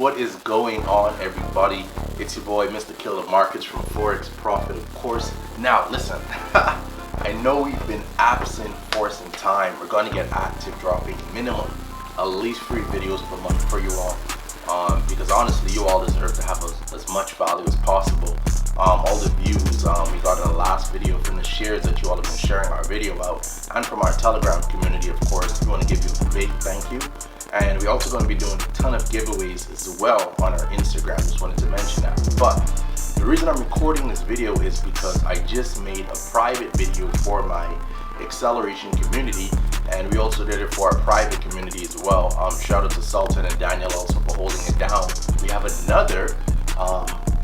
What is going on, everybody? It's your boy Mr. Killer Markets from Forex Profit, of course. Now listen, I know we've been absent for some time. We're going to get active, dropping minimum at least 3 videos per month for you all, because honestly you all deserve to have as much value as possible. All the views we got in the last video, from the shares that you all have been sharing our video out, and from our Telegram community, of course, we want to give you a big thank you. And we're also going to be doing a ton of giveaways as well on our Instagram. Just wanted to mention that. But the reason I'm recording this video is because I just made a private video for my acceleration community, and we also did it for our private community as well. Shout out to Sultan and Daniel also for holding it down. We have another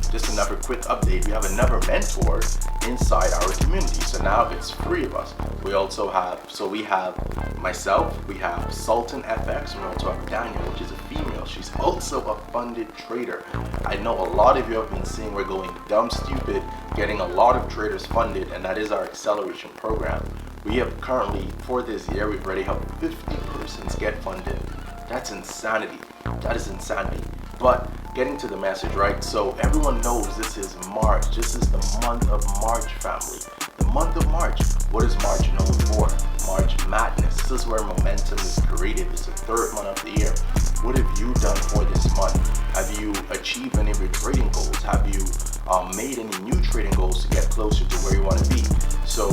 just another quick update. We have another mentor inside our community, so now it's 3 of us. We also have, we have myself, we have Sultan FX, and we also have Daniel, which is a female. She's also a funded trader. I know a lot of you have been seeing we're going dumb stupid, getting a lot of traders funded, and that is our acceleration program. We have currently, for this year, we've already helped 50 persons get funded. That's insanity. That is insanity. But getting to the message, right? So everyone knows this is March. This is the month of March, family. The month of March. What is March known for? March Madness. This is where momentum is created. It's the 3rd month of the year. What have you done for this month? Have you achieved any of your trading goals? Have you made any new trading goals to get closer to where you want to be? So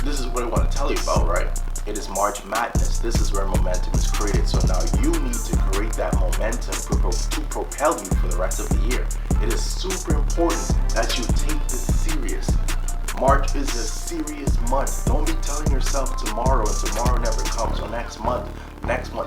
this is what I want to tell you about, right? It is March Madness. This is where momentum is created. So now you need to create that momentum to propel you for the rest of the year. It is super important that you take this serious. March is a serious month. Don't be telling yourself tomorrow and tomorrow never comes, or next month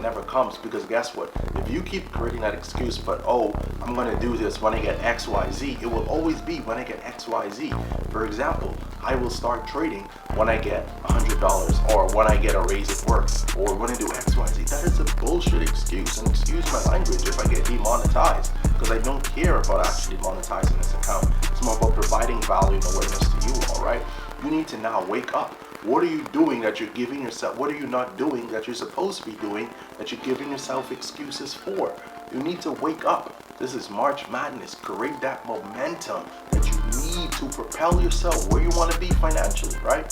never comes, because guess what? If you keep creating that excuse, but oh, I'm going to do this when I get XYZ, it will always be when I get XYZ. For example, I will start trading when I get $100, or when I get a raise at work, or when I do XYZ. That is a bullshit excuse, and excuse my language if I get demonetized, because I don't care about actually monetizing this account. It's more about providing value and awareness to you all, right? You need to now wake up. What are you doing that you're giving yourself? What are you not doing that you're supposed to be doing that you're giving yourself excuses for? You need to wake up. This is March Madness. Create that momentum that you need to propel yourself where you want to be financially, right?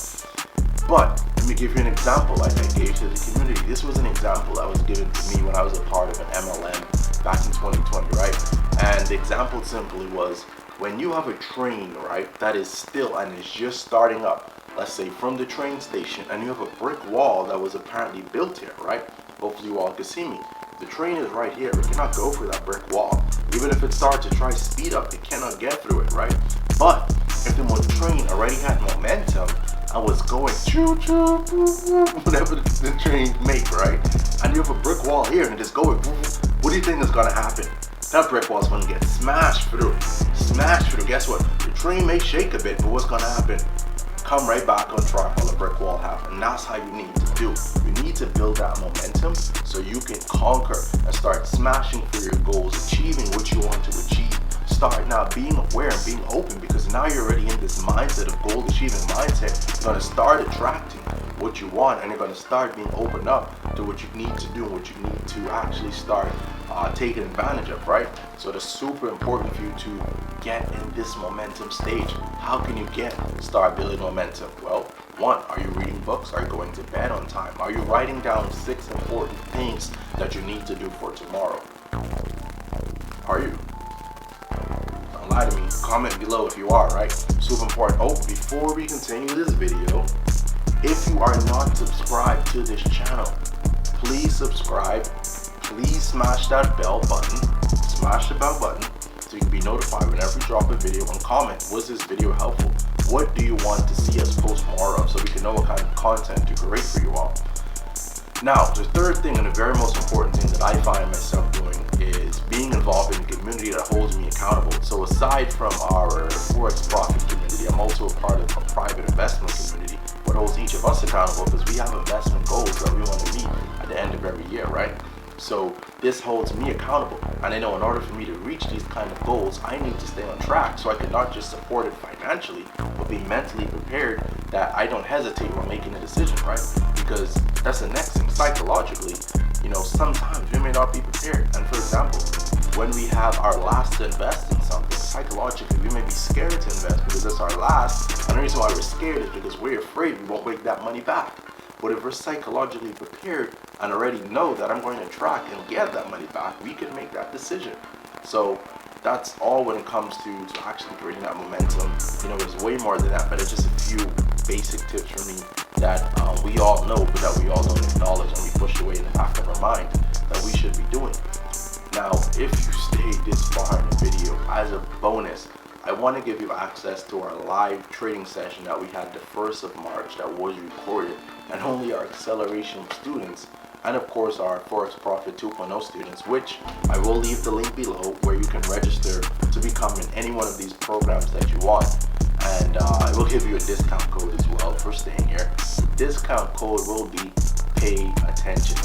But let me give you an example like I gave to the community. This was an example that was given to me when I was a part of an MLM back in 2020, right? And the example simply was, when you have a train, right, that is still and is just starting up, let's say from the train station, and you have a brick wall that was apparently built here, right? Hopefully you all can see me. The train is right here. It cannot go through that brick wall. Even if it starts to try to speed up, it cannot get through it, right? But if the train already had momentum and was going choo choo, whatever the train make, right? And you have a brick wall here and it is going, what do you think is going to happen? That brick wall is going to get smashed through. Smashed through. Guess what? The train may shake a bit, but what's going to happen? Come right back on track on the brick wall half. And that's how you need to do. You need to build that momentum so you can conquer and start smashing through your goals, achieving what you want to achieve. Start now being aware and being open, because now you're already in this mindset of goal achieving mindset. You're going to start attracting what you want, and you're going to start being open up to what you need to do and what you need to actually start taking advantage of, right? So it's super important for you to get in this momentum stage. How can you start building momentum? Well, 1, are you reading books? Are you going to bed on time? Are you writing down 6 important things that you need to do for tomorrow? Are you? Don't lie to me. Comment below if you are, right? Super important. Oh, before we continue this video, if you are not subscribed to this channel, please subscribe. Please smash that bell button. Smash the bell button so you can be notified whenever we drop a video, and comment, was this video helpful? What do you want to see us post more of, so we can know what kind of content to create for you all? Now, the 3rd thing, and the very most important thing that I find myself doing, is being involved in a community that holds me accountable. So aside from our Forex Profit community, I'm also a part of a private investment community, what holds each of us accountable, because we have investment goals that we want to meet at the end of every year, right? So this holds me accountable, and I know in order for me to reach these kind of goals, I need to stay on track, so I can not just support it financially, but be mentally prepared that I don't hesitate when making a decision, right? Because that's the next thing. Psychologically, you know, sometimes you may not be prepared. And for example, when we have our last to invest in something, psychologically, we may be scared to invest because it's our last. And the reason why we're scared is because we're afraid we won't make that money back. But if we're psychologically prepared and already know that I'm going to track and get that money back, we can make that decision. So that's all when it comes to actually creating that momentum. There's way more than that, but it's just a few basic tips for me that we all know, but that we all don't acknowledge, and we push away in the back of our mind that we should be doing. Now, if you stayed this far in the video, as a bonus, I want to give you access to our live trading session that we had the 1st of March that was recorded, and only our acceleration students, and of course our Forex Profit 2.0 students, which I will leave the link below where you can register to become in any one of these programs that you want. And I will give you a discount code as well for staying here. The discount code will be pay attention.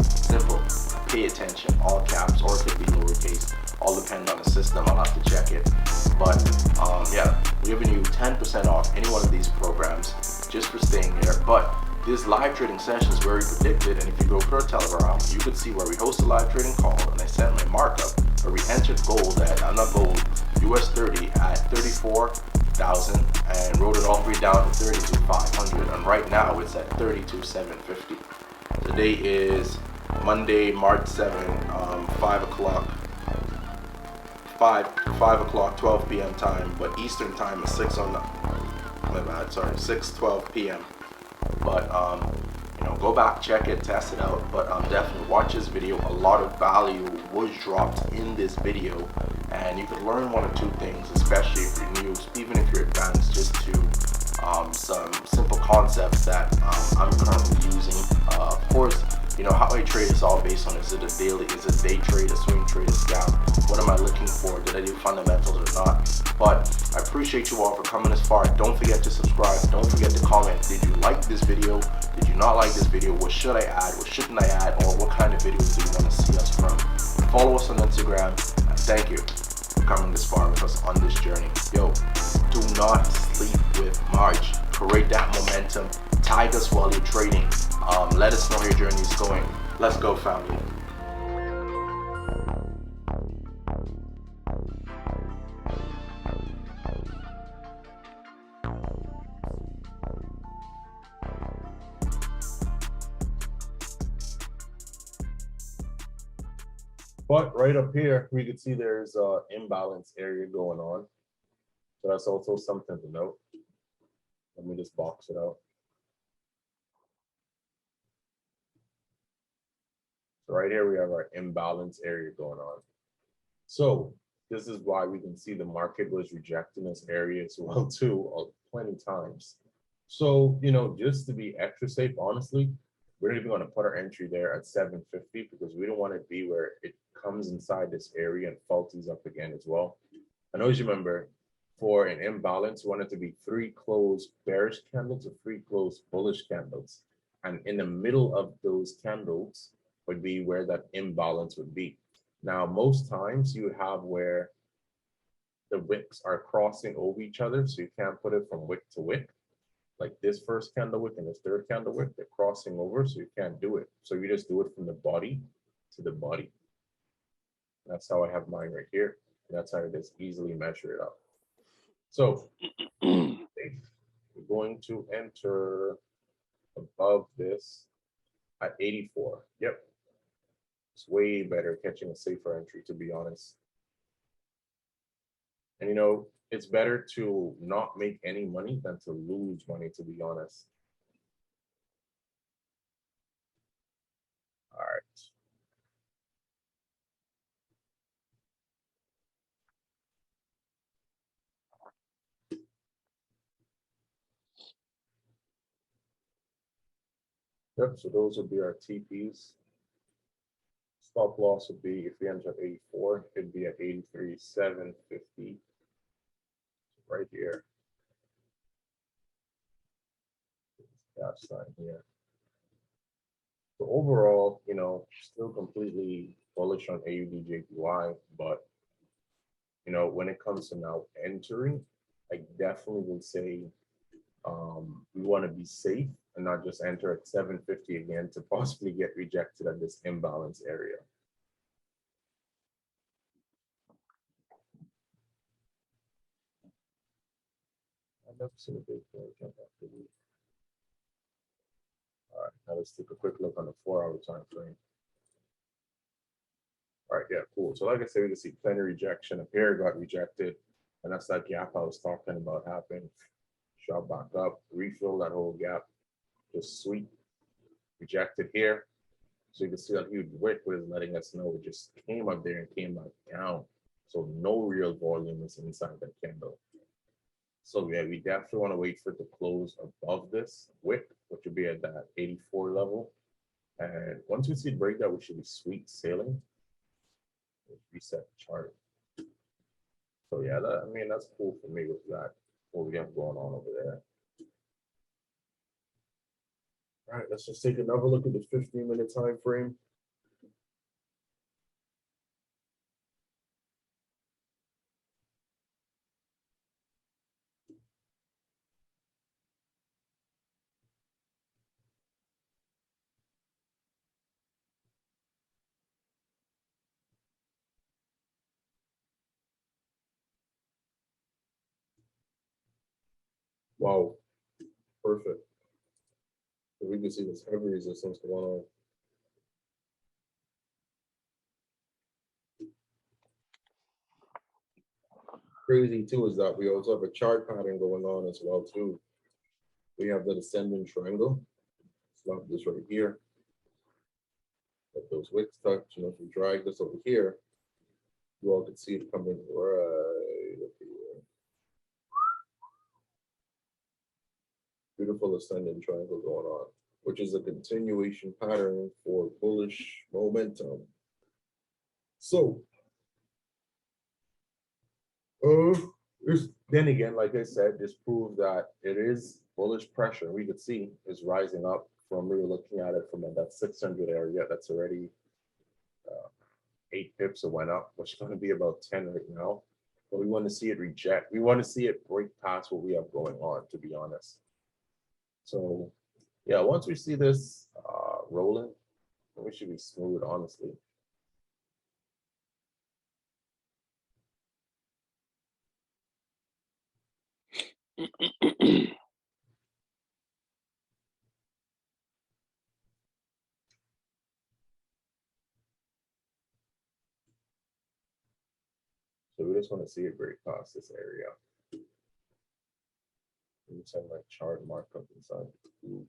Simple. Pay attention. All caps, or it could be lowercase. All depend on the system. I'll have to check it. But yeah, we're giving you 10% off any one of these programs just for staying here. But this live trading session is very predicted, and if you go per Telegram, you could see where we host a live trading call, and I sent my markup where we entered gold at, not gold, US 30 at 34,000 and wrote it all the way down to 32,500, and right now it's at 32,750. Today is Monday, March 7, 5 o'clock, 12 p.m. time, but Eastern time is 6:12 p.m. But go back, check it, test it out. But definitely watch this video. A lot of value was dropped in this video, and you can learn one or two things, especially if you're new, even if you're advanced, just to some simple concepts that I'm currently using. Of course, how I trade is all based on, is it a daily, is it a day trade, a swing trade, a scalp? What am I looking for? Did I do fundamentals or not? But I appreciate you all for coming this far. Don't forget to subscribe. Don't forget to comment. Did you like this video? Did you not like this video? What should I add? What shouldn't I add? Or what kind of videos do you want to see us from? Follow us on Instagram. And thank you for coming this far with us on this journey. Yo, do not sleep with March. Create that momentum. Tag us while you're trading. Let us know how your journey is going. Let's go, family. But right up here, we can see there's an imbalance area going on. So that's also something to note. Let me just box it out. So right here, we have our imbalance area going on. So this is why we can see the market was rejecting this area as well too, plenty times. So, just to be extra safe, honestly, we're not even going to put our entry there at 750 because we don't want it to be where it comes inside this area and faulties up again as well. And always remember, for an imbalance, we want it to be 3 closed bearish candles or 3 closed bullish candles. And in the middle of those candles would be where that imbalance would be. Now, most times you have where the wicks are crossing over each other, so you can't put it from wick to wick. Like this first candle wick and this third candle wick, they're crossing over, so you can't do it. So you just do it from the body to the body. That's how I have mine right here. That's how I just easily measure it up. So we're going to enter above this at 84. Yep. It's way better catching a safer entry, to be honest. And it's better to not make any money than to lose money, to be honest. All right. Yep, so those would be our TPs. Stop loss would be, if we enter at 84, it'd be at 83,750. Right here. Dash sign here. So overall, still completely bullish on AUD JPY, but when it comes to now entering, I definitely would say we want to be safe and not just enter at 750 again to possibly get rejected at this imbalance area. never seen a big boy jump off the roof. All right, now let's take a quick look on the 4-hour time frame. All right, yeah, cool. So like I said, we can see plenty of rejection. A pair got rejected, and that's that gap I was talking about happened. Shot back up, refill that whole gap, just sweep, rejected here. So you can see that huge wick was letting us know it just came up there and came back down. So no real volume is inside that candle. So yeah, we definitely want to wait for it to close above this wick, which would be at that 84 level. And once we see it break that, we should be sweet sailing. Reset the chart. So yeah, that, I mean, that's cool for me with that, what we have going on over there. All right, let's just take another look at the 15-minute time frame. Wow, perfect. So we can see this heavy resistance going on. Crazy too is that we also have a chart pattern going on as well too. We have the descending triangle. Slap this right here. Let those wicks touch, and if we drag this over here, you all can see it coming right up here. Beautiful ascending triangle going on, which is a continuation pattern for bullish momentum. So, then again, like I said, this proves that it is bullish pressure. We could see is rising up from, we were looking at it from that 600 area. That's already 8 pips it went up, which is going to be about 10 right now. But we want to see it reject. We want to see it break past what we have going on, to be honest. So, yeah, once we see this rolling, we should be smooth, honestly. So we just want to see it break past this area. We just have like chart markup inside. Ooh.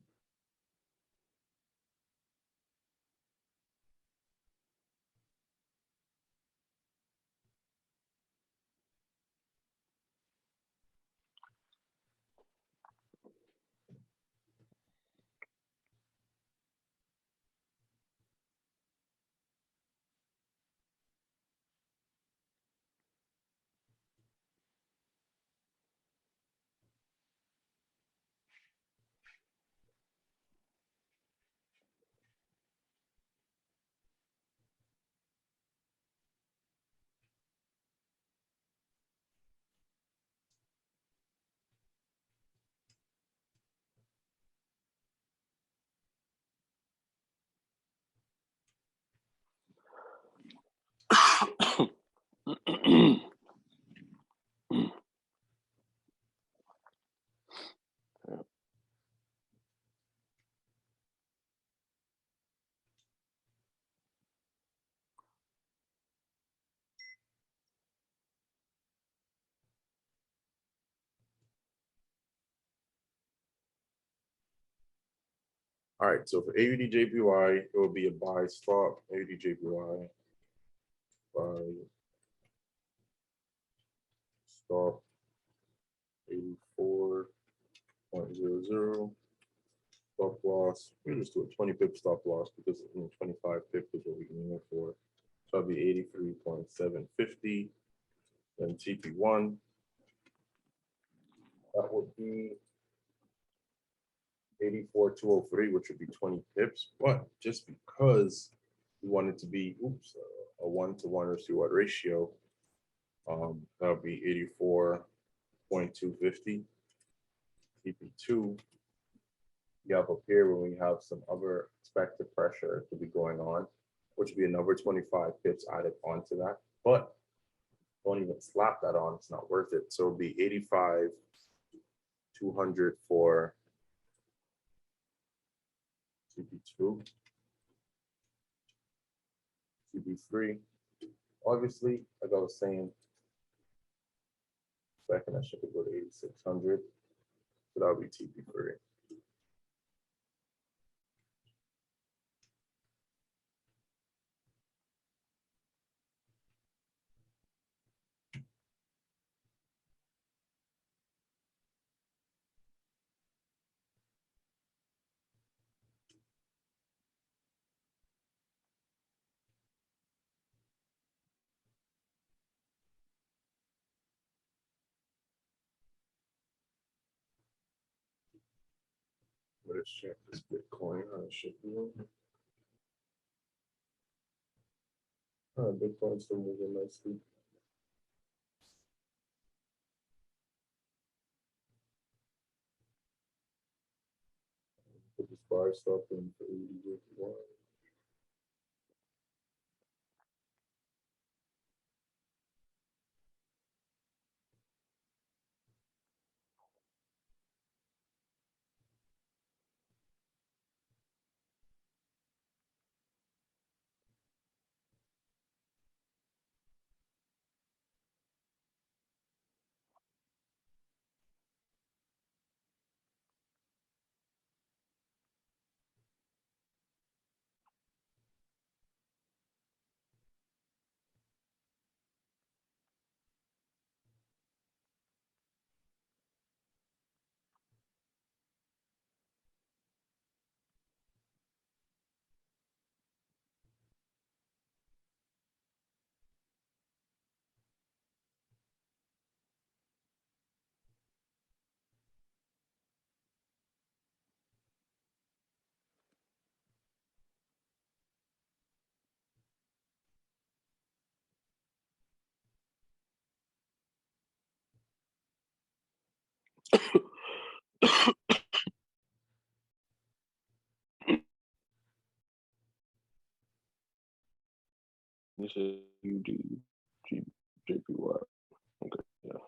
All right, so for AUD JPY, it will be a buy stop. AUD JPY, buy stop 84.00. Stop loss. We just do a 20 pip stop loss because 25 pip is what we can aim for. So that'll be 83.750. Then TP1. That would be 84.203, which would be 20 pips. But just because we want it to be, a 1-to-1 or 2-to-1 ratio, that would be 84.250. TP2. You have up here when we have some other expected pressure to be going on, which would be another 25 pips added onto that. But don't even slap that on, it's not worth it. So it'll be 85 200 for GP2, GP3. Obviously, like I was saying, second I should go to 8600. So that'll be TP3. Let's check this Bitcoin. How it should be. Bitcoin's still moving nicely. Put this bar stuff in for 80. This is Jpy. Okay, yeah.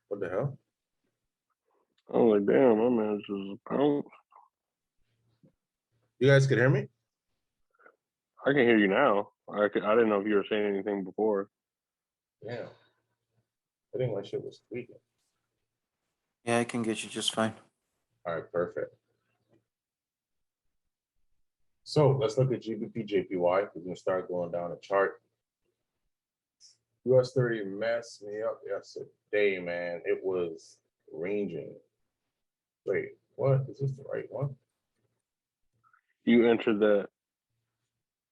What the hell? I was like, damn, my man just bounced. You guys can hear me? I can hear you now. I didn't know if you were saying anything before. Yeah. I think my shit was tweaking. Yeah, I can get you just fine. All right, perfect. So let's look at GBP Jpy. We're gonna start going down the chart. US 30 messed me up yesterday, man. It was ranging. Wait, what? Is this the right one? You entered that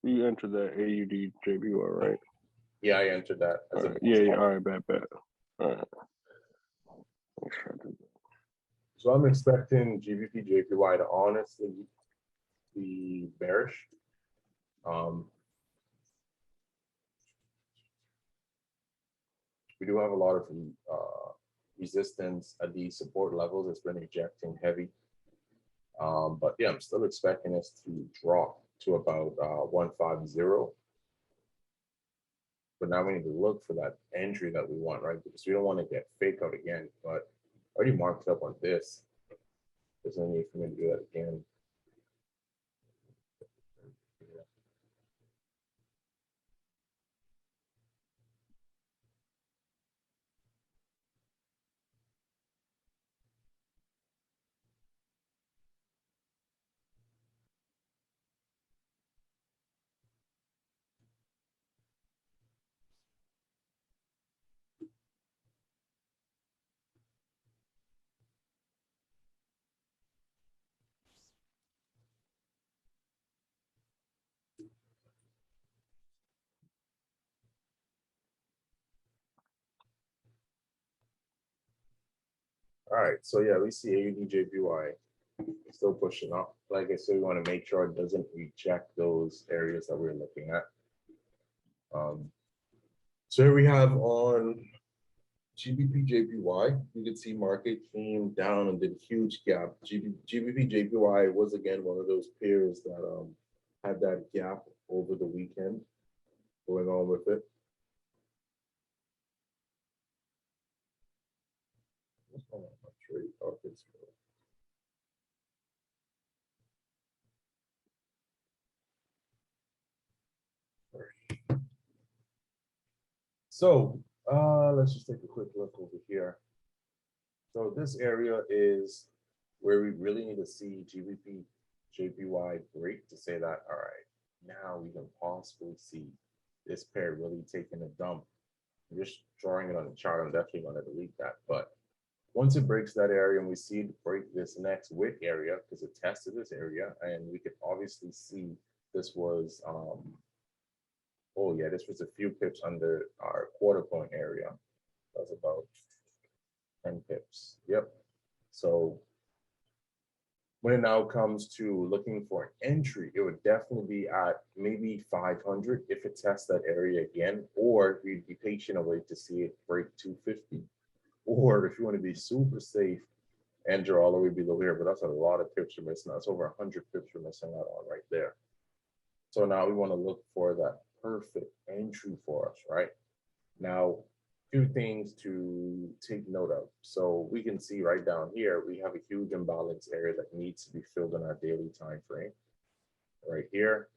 AUD JPY, right? Yeah, I entered that. As All right. Yeah, all right, bet. All right. Let's try to do that. So I'm expecting GBP Jpy to honestly be bearish. We do have a lot of resistance at these support levels. It's been ejecting heavy. But yeah, I'm still expecting us to drop to about 150. But now we need to look for that entry that we want, right? Because we don't want to get fake out again. But I already marked up on this. There's no need for me to do that again. All right, so yeah, we see AUD JPY still pushing up. Like I said, we want to make sure it doesn't reject those areas that we're looking at. So here we have on GBP JPY, you can see market came down and did a huge gap. GBP JPY was again one of those pairs that had that gap over the weekend going on with it. What's going on with my trade targets? So let's just take a quick look over here. So this area is where we really need to see GBP JPY break to say that, all right, now we can possibly see this pair really taking a dump. I'm just drawing it on the chart. I'm definitely going to delete that. But once it breaks that area and we see it break this next wick area, because it tested this area, and we could obviously see this was, oh yeah, this was a few pips under our quarter point area. That was about 10 pips. Yep. So when it now comes to looking for an entry, it would definitely be at maybe 500 if it tests that area again, or we'd be patient and wait to see it break 250. Or if you want to be super safe, enter all the way below here, but that's a lot of pips you're missing. That's over 100 pips you're missing out on right there. So now we want to look for that perfect entry for us, right? Now, two things to take note of. So we can see right down here, we have a huge imbalance area that needs to be filled in our daily time frame. Right here,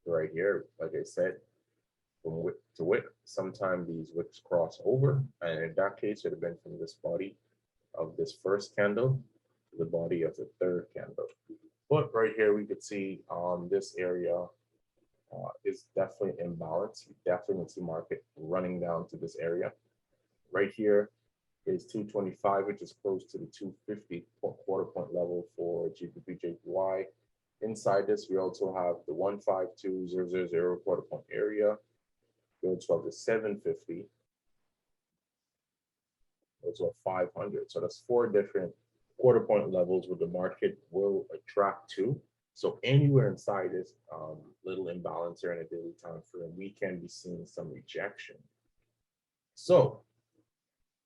like I said, from wick to wick, sometimes these wicks cross over. And in that case, it would have been from this body of this first candle to the body of the third candle. But right here, we could see this area is definitely imbalanced. You definitely see market running down to this area. Right here is 225, which is close to the 250 quarter point level for GBP JPY. Inside this, we also have the 152,000 quarter point area. We also have the 750, also 500. So that's four different quarter point levels where the market will attract to. So anywhere inside this little imbalance here in a daily time frame, we can be seeing some rejection. So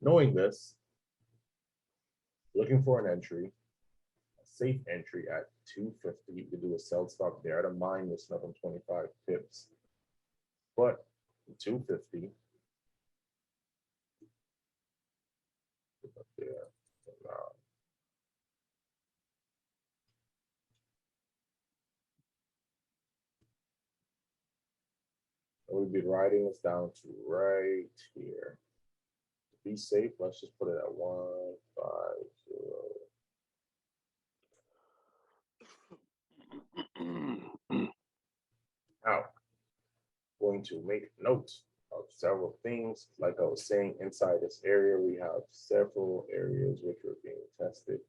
knowing this, looking for an entry, a safe entry at 250, you could do a sell stop there at a minus of 25 pips. But 250, up there, we'd be writing this down to right here. To be safe, let's just put it at 150. Now, going to make note of several things. Like I was saying, inside this area, we have several areas which are being tested.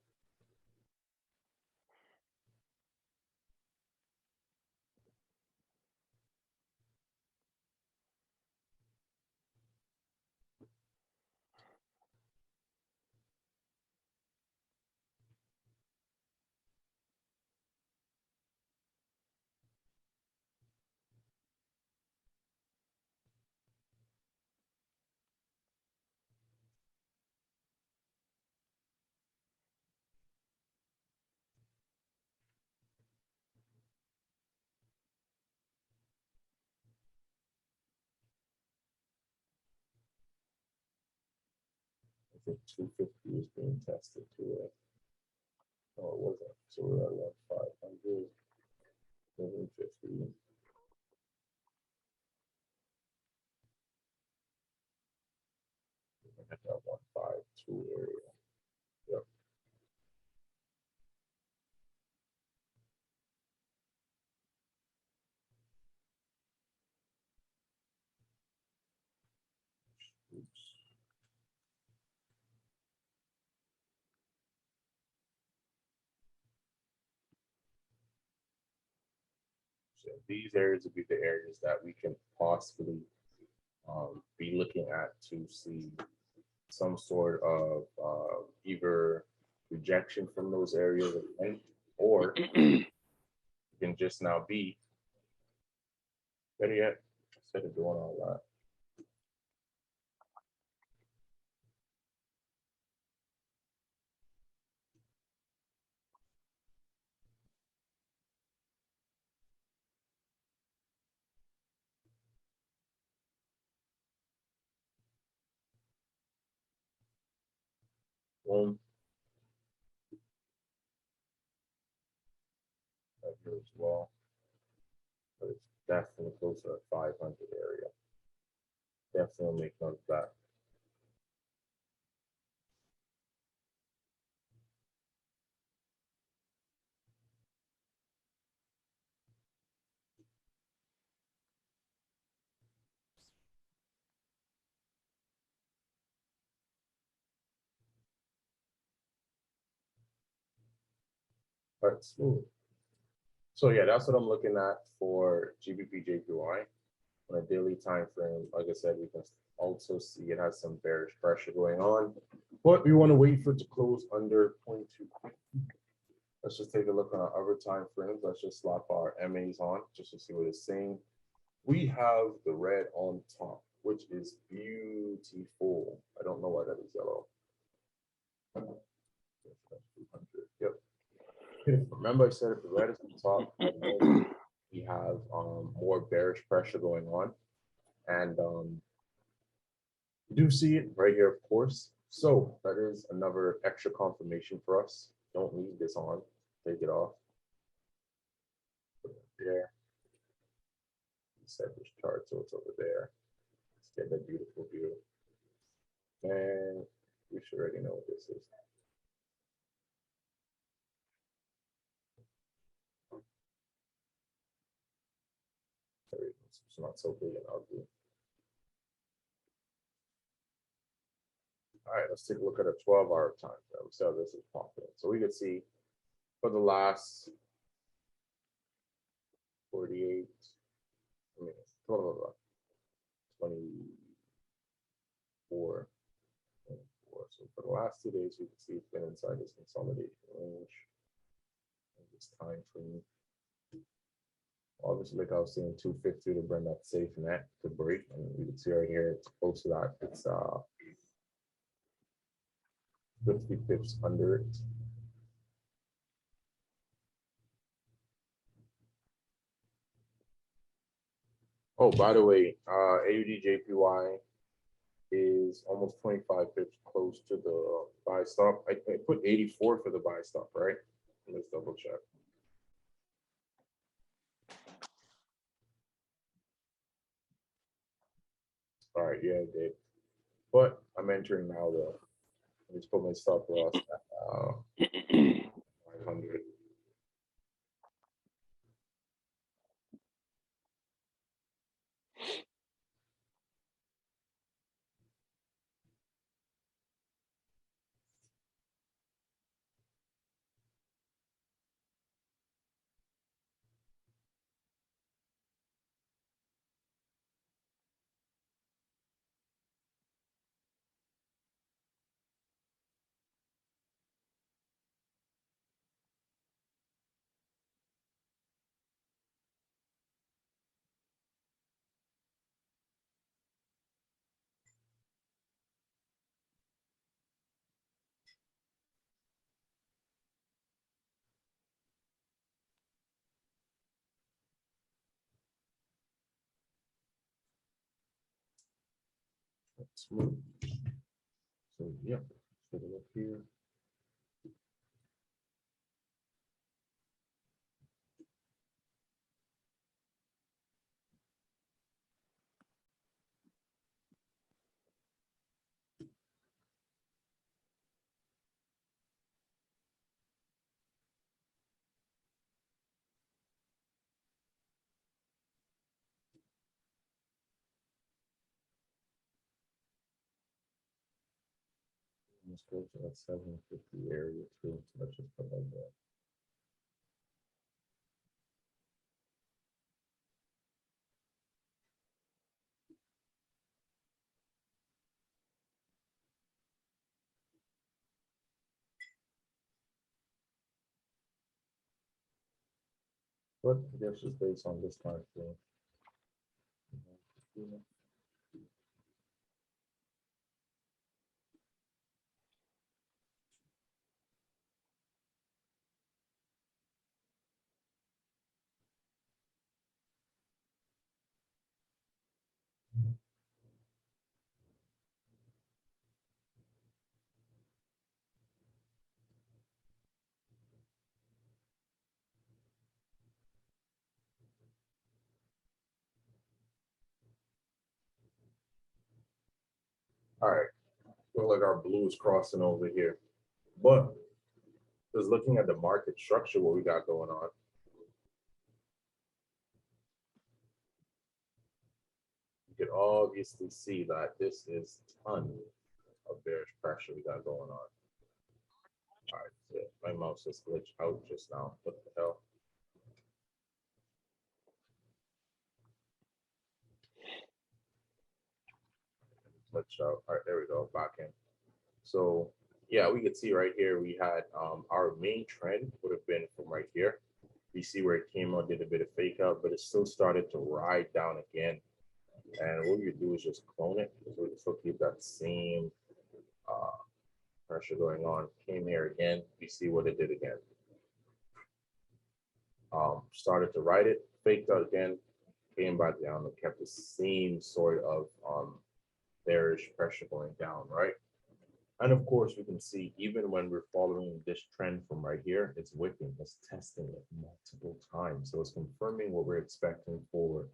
I think 250 is being tested too. Oh, it wasn't. So we're at 500, 750. At that 152 area. Yep. Oops. So these areas would be the areas that we can possibly be looking at to see some sort of either rejection from those areas of length, or it can just now be, better yet, instead of doing all that. Boom. Right here as well. But it's definitely closer to 500 area. Definitely make note of that. All right, smooth. So yeah, that's what I'm looking at for GBP Jpy on a daily time frame. Like I said, we can also see it has some bearish pressure going on, but we want to wait for it to close under 0.2. Let's just take a look on our other time frames. Let's just slap our MAs on just to see what it's saying. We have the red on top, which is beautiful. I don't know why that is yellow. Yep. Remember I said if the red is on top, we have more bearish pressure going on. And you do see it right here, of course. So that is another extra confirmation for us. Don't leave this on. Take it off. Put it there. Set this chart so it's over there. Let's get that beautiful view. And we should already know what this is. It's not so big and ugly. All right, let's take a look at a 12-hour time frame. So this is popping. So we can see for the last 48, I mean, 24, 24. So for the last 2 days, we can see it's been inside this consolidation range. And this time frame. Obviously, like I was saying, 250 to bring that safe net to break. And you can see right here, it's close to that. It's 50 pips under it. Oh, by the way, AUD JPY is almost 25 pips close to the buy stop. I put 84 for the buy stop, right? Let's double check. All right, yeah, I did. But I'm entering now though. Let's put my stop loss at 900. Let's move. So yeah, take a look here. Let's go to that 750 area too. So let's just put that there. But I guess just based on this time frame. All right, feel like our blue is crossing over here, but just looking at the market structure, what we got going on. You can obviously see that this is a ton of bearish pressure we got going on. All right, so my mouse just glitched out just now. What the hell? Glitched out. All right, there we go. Back in. So yeah, we could see right here we had our main trend would have been from right here. You see where it came out, did a bit of fake out, but it still started to ride down again. And what you do is just clone it. So we can still keep that same pressure going on. Came here again. You see what it did again. Started to ride it, faked out again, came back down and kept the same sort of bearish pressure going down, right? And of course, we can see even when we're following this trend from right here, it's wicking, it's testing it multiple times. So it's confirming what we're expecting for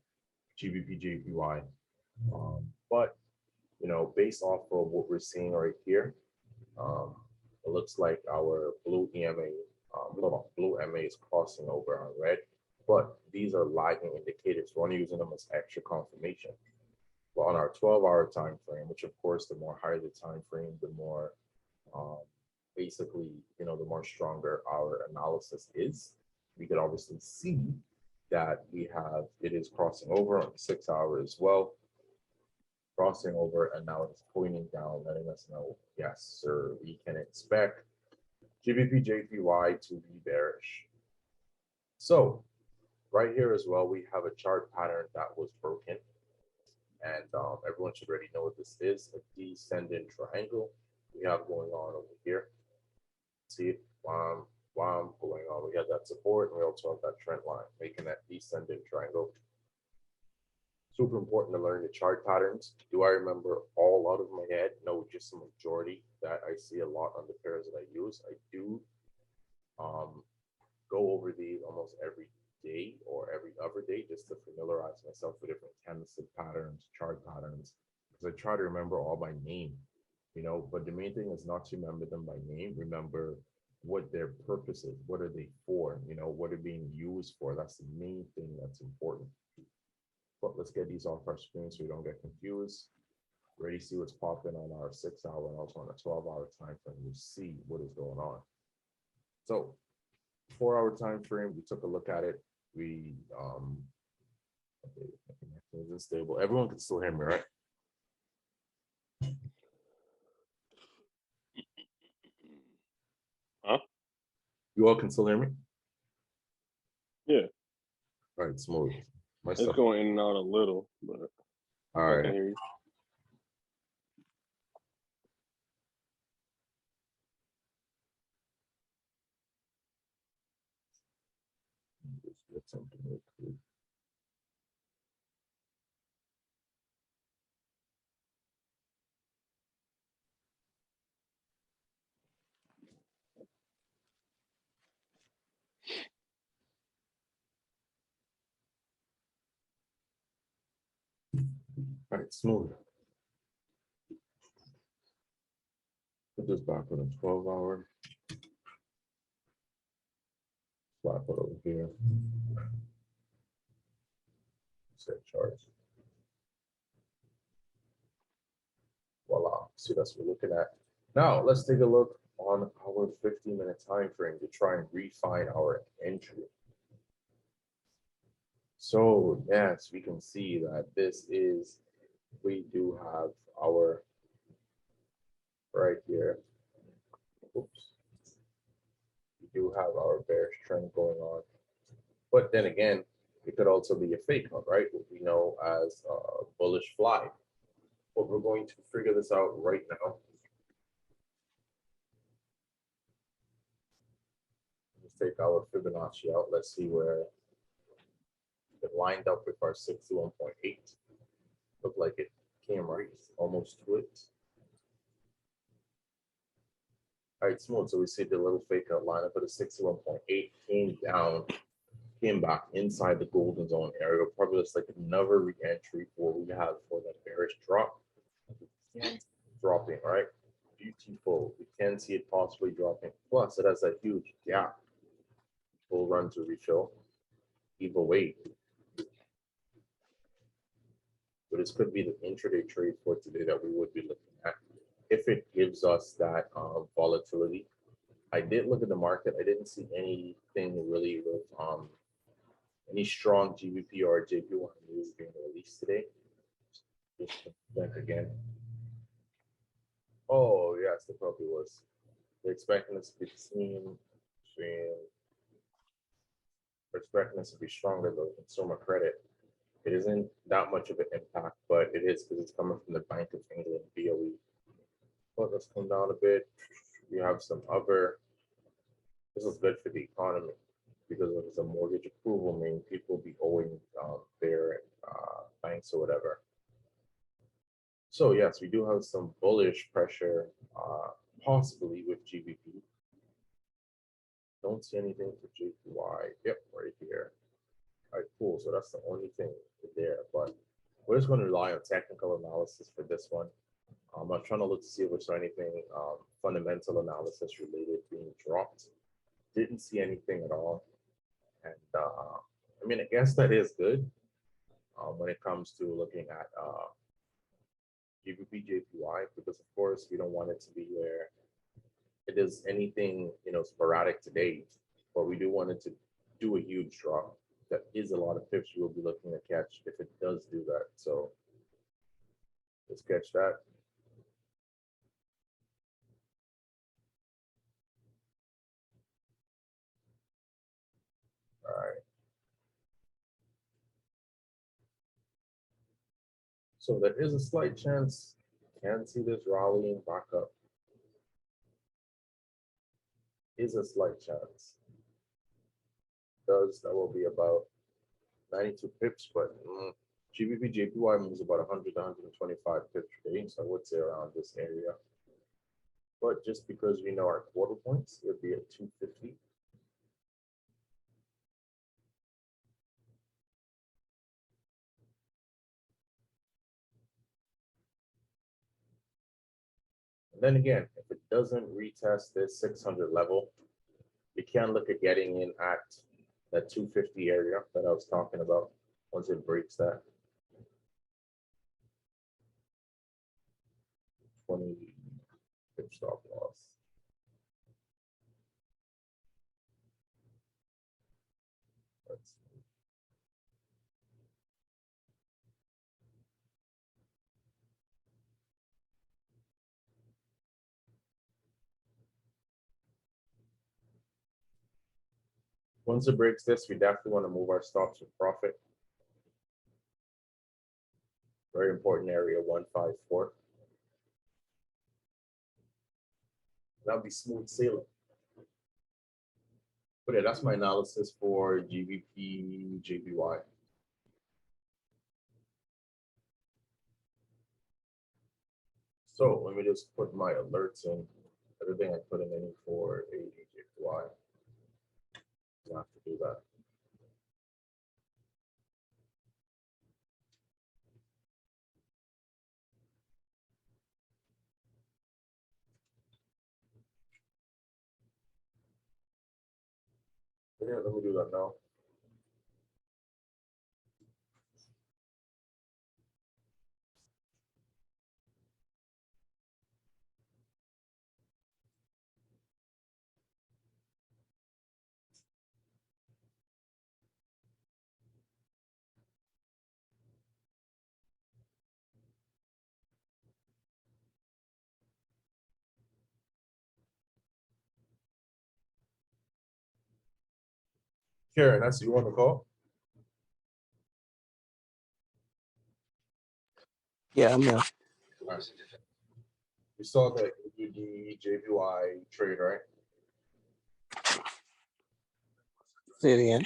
Gbp Jpy. But you know, based off of what we're seeing right here, it looks like our blue EMA, blue MA is crossing over on red, but these are lagging indicators. So I'm using them as extra confirmation. But on our 12-hour time frame, which of course, the more higher the time frame, the more basically, you know, the more stronger our analysis is. We could obviously see that it is crossing over on the 6-hour as well, crossing over, and now it's pointing down, letting us know, yes, sir, we can expect Gbp Jpy to be bearish. So right here as well, we have a chart pattern that was broken. And everyone should already know what this is, a descending triangle we have going on over here. See it, wham, wham, going on. We have that support, and we also have that trend line, making that descending triangle. Super important to learn the chart patterns. Do I remember all out of my head? No, just the majority that I see a lot on the pairs that I use. I do go over these almost every day or every other day just to familiarize myself with different candlestick patterns, chart patterns, because I try to remember all by name, you know, but the main thing is not to remember them by name. Remember what their purpose is. What are they for? You know, what are being used for? That's the main thing that's important. But let's get these off our screen so we don't get confused. Ready to see what's popping on our 6-hour and also on a 12-hour time frame. You see what is going on. So 4-hour time frame, we took a look at it. We is unstable. Everyone can still hear me, right? Huh? You all can still hear me? Yeah. All right, smooth. My It's stuff. going in and out a little, but All I can right. hear you. Just get something real quick. All right, smooth. Put this back on a 12-hour. Slap it over here. Set charts. Voila. See, that's what we're looking at. Now, let's take a look on our 15-minute time frame to try and refine our entry. So, yes, we can see that we do have our right here. Oops. We do have our bearish trend going on. But then again, it could also be a fake out, right? What we know as a bullish fly. But we're going to figure this out right now. Let's take our Fibonacci out. Let's see where it lined up with our 61.8. Looked like it came right almost to it. All right, smooth. So we see the little fake out line up at a 61.8, came down, came back inside the golden zone area. Probably just like another re-entry for what we have for that bearish drop. Dropping, right? Beautiful. We can see it possibly dropping. Plus, it has a huge gap. We'll run to refill. Either way. So this could be the intraday trade for today that we would be looking at. If it gives us that volatility. I did look at the market. I didn't see anything really with any strong GBP or JPY news being released today. Just check again. Oh yes, it probably was. They're expecting us to be seen. They're expecting us to be stronger though. Consumer credit. It isn't that much of an impact, but it is because it's coming from the Bank of England BOE. But let's come down a bit. We have some other. This is good for the economy because if it's a mortgage approval, meaning people be owing their banks or whatever. So yes, we do have some bullish pressure, possibly with GBP. Don't see anything for JPY. Yep, right here. All right, cool. So that's the only thing there. But we're just going to rely on technical analysis for this one. I'm trying to look to see if there's anything fundamental analysis related being dropped. Didn't see anything at all. And I mean, I guess that is good when it comes to looking at Gbp Jpy, because of course we don't want it to be where it is anything, you know, sporadic today, but we do want it to do a huge drop. That is a lot of pips we'll be looking to catch if it does do that. So let's catch that. All right. So there is a slight chance. Can see this rallying back up. Is a slight chance. That will be about 92 pips, but GBP Jpy moves about 100 to 125 pips per day, so I would say around this area. But just because we know our quarter points, it would be at 250. And then again, if it doesn't retest this 600 level, you can look at getting in at that 250 area that I was talking about once it breaks that. 20 pip stop loss. Let's see. Once it breaks this, we definitely want to move our stops with profit. Very important area, 154. That'll be smooth sailing. But yeah, that's my analysis for GBP Jpy. So let me just put my alerts in. Everything I put in any for ADJPY. I have to do that. Yeah, let me do that now. Karen, that's you on the call? Yeah, I'm here. You saw the AUD JPY trade, right? Say it again.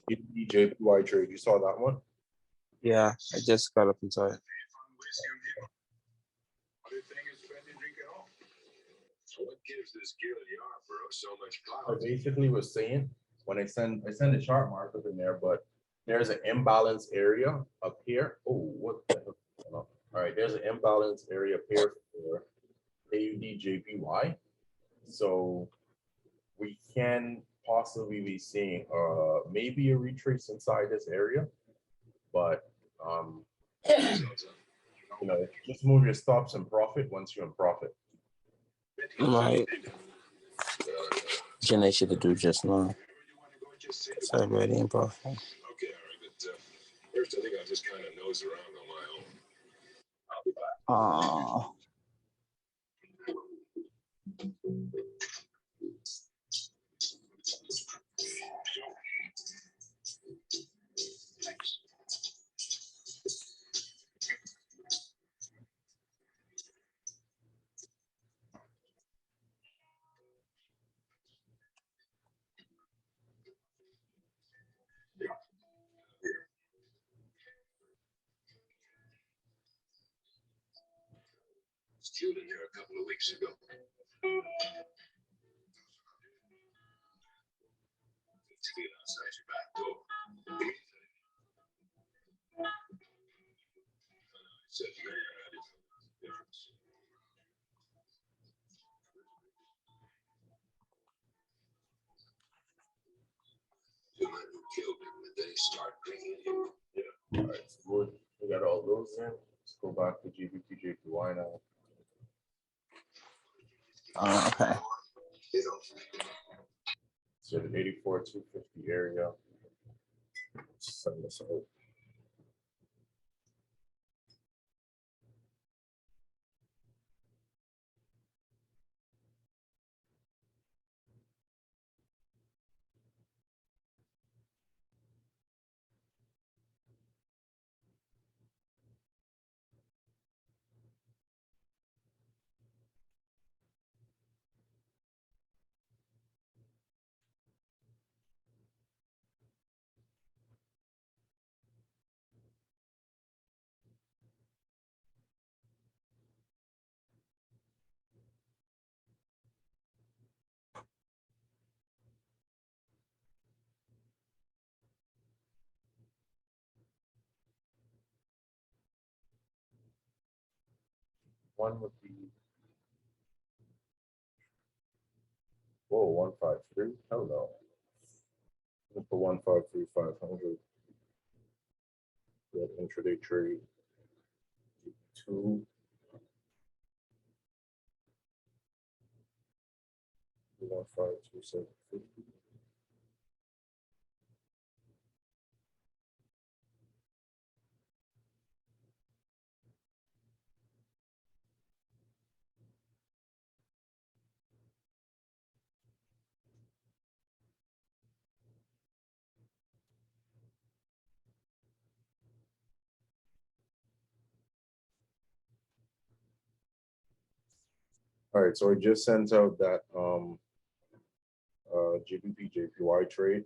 AUD JPY trade, you saw that one? Yeah, I just got up inside. I basically was saying, when I send a chart markup in there, but there's an imbalance area up here. Oh, what the hell? All right, there's an imbalance area up here for AUD JPY. So we can possibly be seeing maybe a retrace inside this area, but you know, just move your stops and profit once you're in profit. Right. Jenna should do just now. So already in profit. Okay, all right, but first I think I'll just kind of nose around on my own. I'll be back. Oh. Was killed in here a couple of weeks ago. To get outside your back door. Said you had a difference. The man who killed him, did they start bringing him? Yeah. All right, so we got all those in. Let's go back to GBP JPY now. Oh, okay. You know, So the 84,250 area. Send this out. One would be, whoa, 153. Hello. Look for 153,500. We have intraday trade. Two. 152,750. All right, so I just sent out that GBP JPY trade.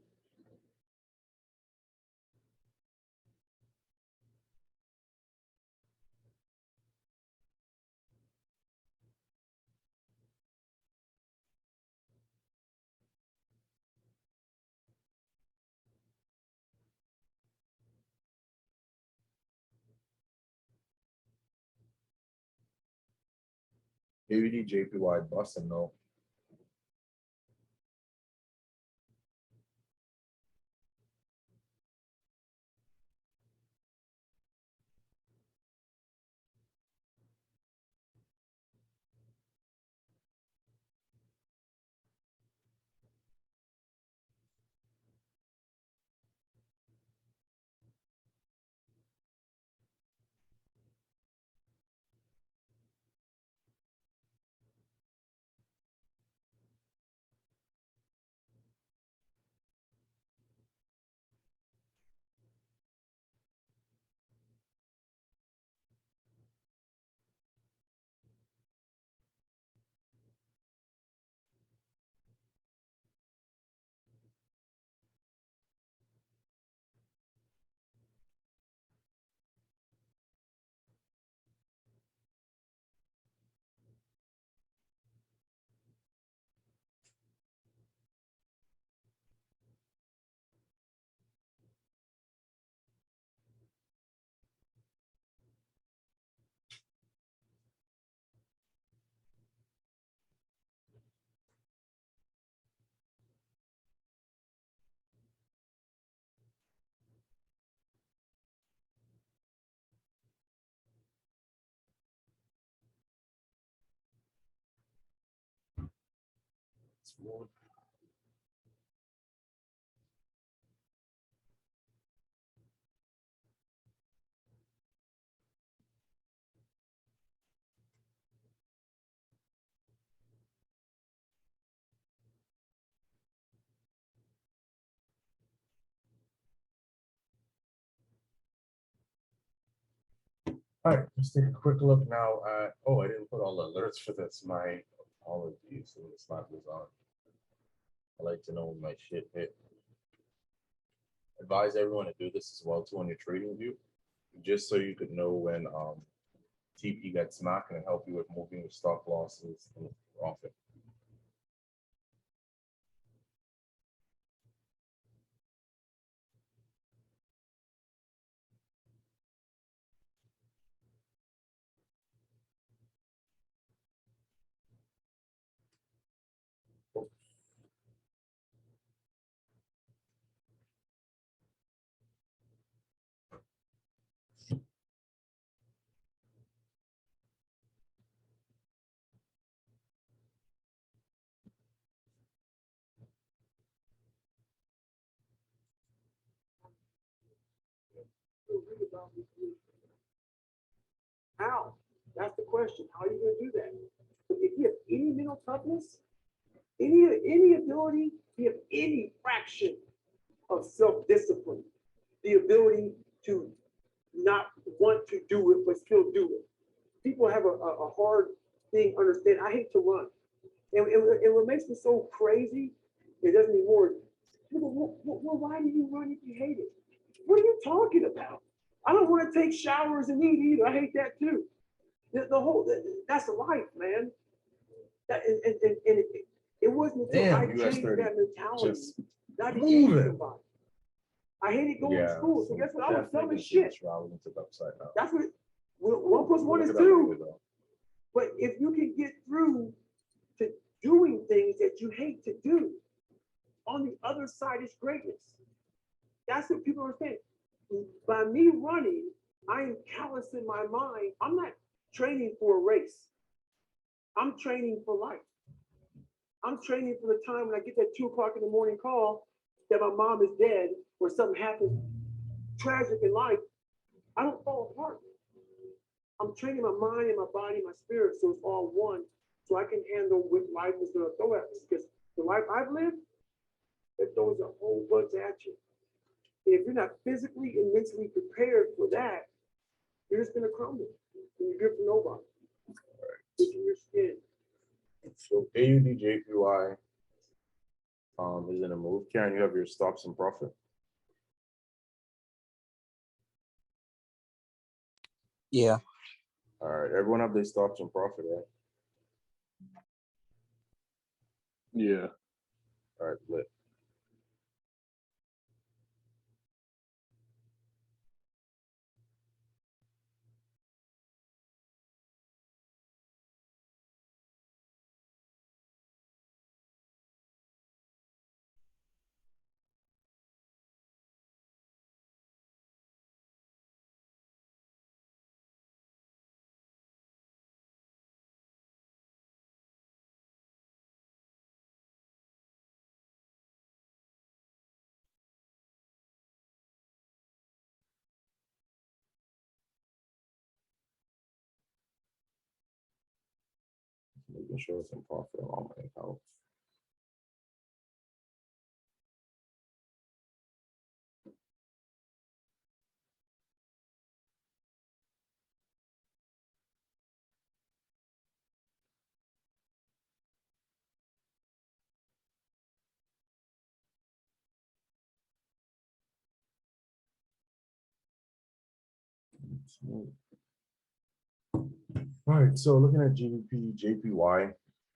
AUD JPY busting though. All right, let's take a quick look now at, oh, I didn't put all the alerts for this. My apologies when the slot was on. I like to know when my shit hit. Advise everyone to do this as well too on your trading view, just so you could know when TP gets smacked and help you with moving your stop losses and profit. How? That's the question. How are you going to do that? If you have any mental toughness, any ability, you have any fraction of self-discipline, the ability to not want to do it but still do it. People have a hard thing understand. I hate to run. And what makes me so crazy, it doesn't mean more. Well, why do you run if you hate it? What are you talking about? I don't want to take showers and eat either. I hate that too. That's life, man. It wasn't until Damn, I US changed 30. that mentality Just that I move became it. somebody. I hated going to school. So guess what? I was dumb as definitely shit. traveling to the upside down. That's what 1 + 1 is Look at that 2. movie, though. But if you can get through to doing things that you hate to do, on the other side is greatness. That's what people understand. By me running, I am callous in my mind. I'm not training for a race. I'm training for life. I'm training for the time when I get that 2 o'clock in the morning call that my mom is dead or something happens tragic in life. I don't fall apart. I'm training my mind and my body and my spirit so it's all one, so I can handle what life is going to throw at me. Because the life I've lived, it throws a whole bunch at you. And if you're not physically and mentally prepared for that, you're just going to crumble. And you're good for nobody. It's in your skin. So AUD JPY is in a move. Karen, you have your stops and profit. Yeah. All right, everyone have their stops and profit, right? Yeah. All right, lit. Making sure some profit on my account. All right, so looking at Gbp Jpy,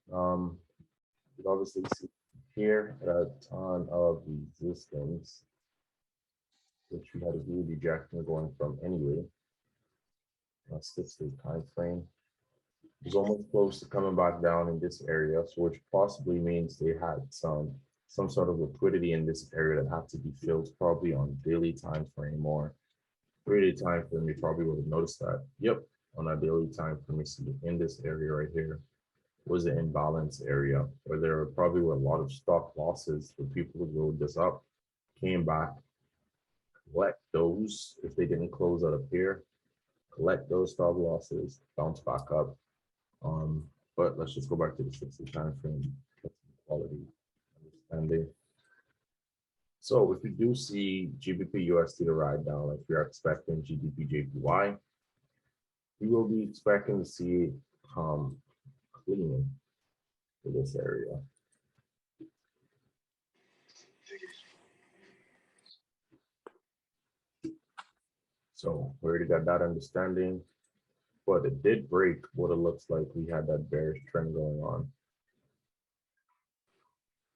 you obviously see here a ton of resistance, which we had a huge ejection going from anyway. Let's get the time frame. It's almost close to coming back down in this area, so which possibly means they had some sort of liquidity in this area that had to be filled probably on daily time frame or 3-day time frame. You probably would have noticed that. Yep, on a daily time frame, we see in this area right here. was the imbalance area where there probably were a lot of stop losses for people who rode this up, came back, collect those if they didn't close out up here, collect those stop losses, bounce back up. But let's just go back to the 60 time frame quality understanding. So if we do see GBP USD to ride down, like we are expecting GBP JPY, we will be expecting to see cleaning for this area. So we already got that understanding, but it did break what it looks like. We had that bearish trend going on.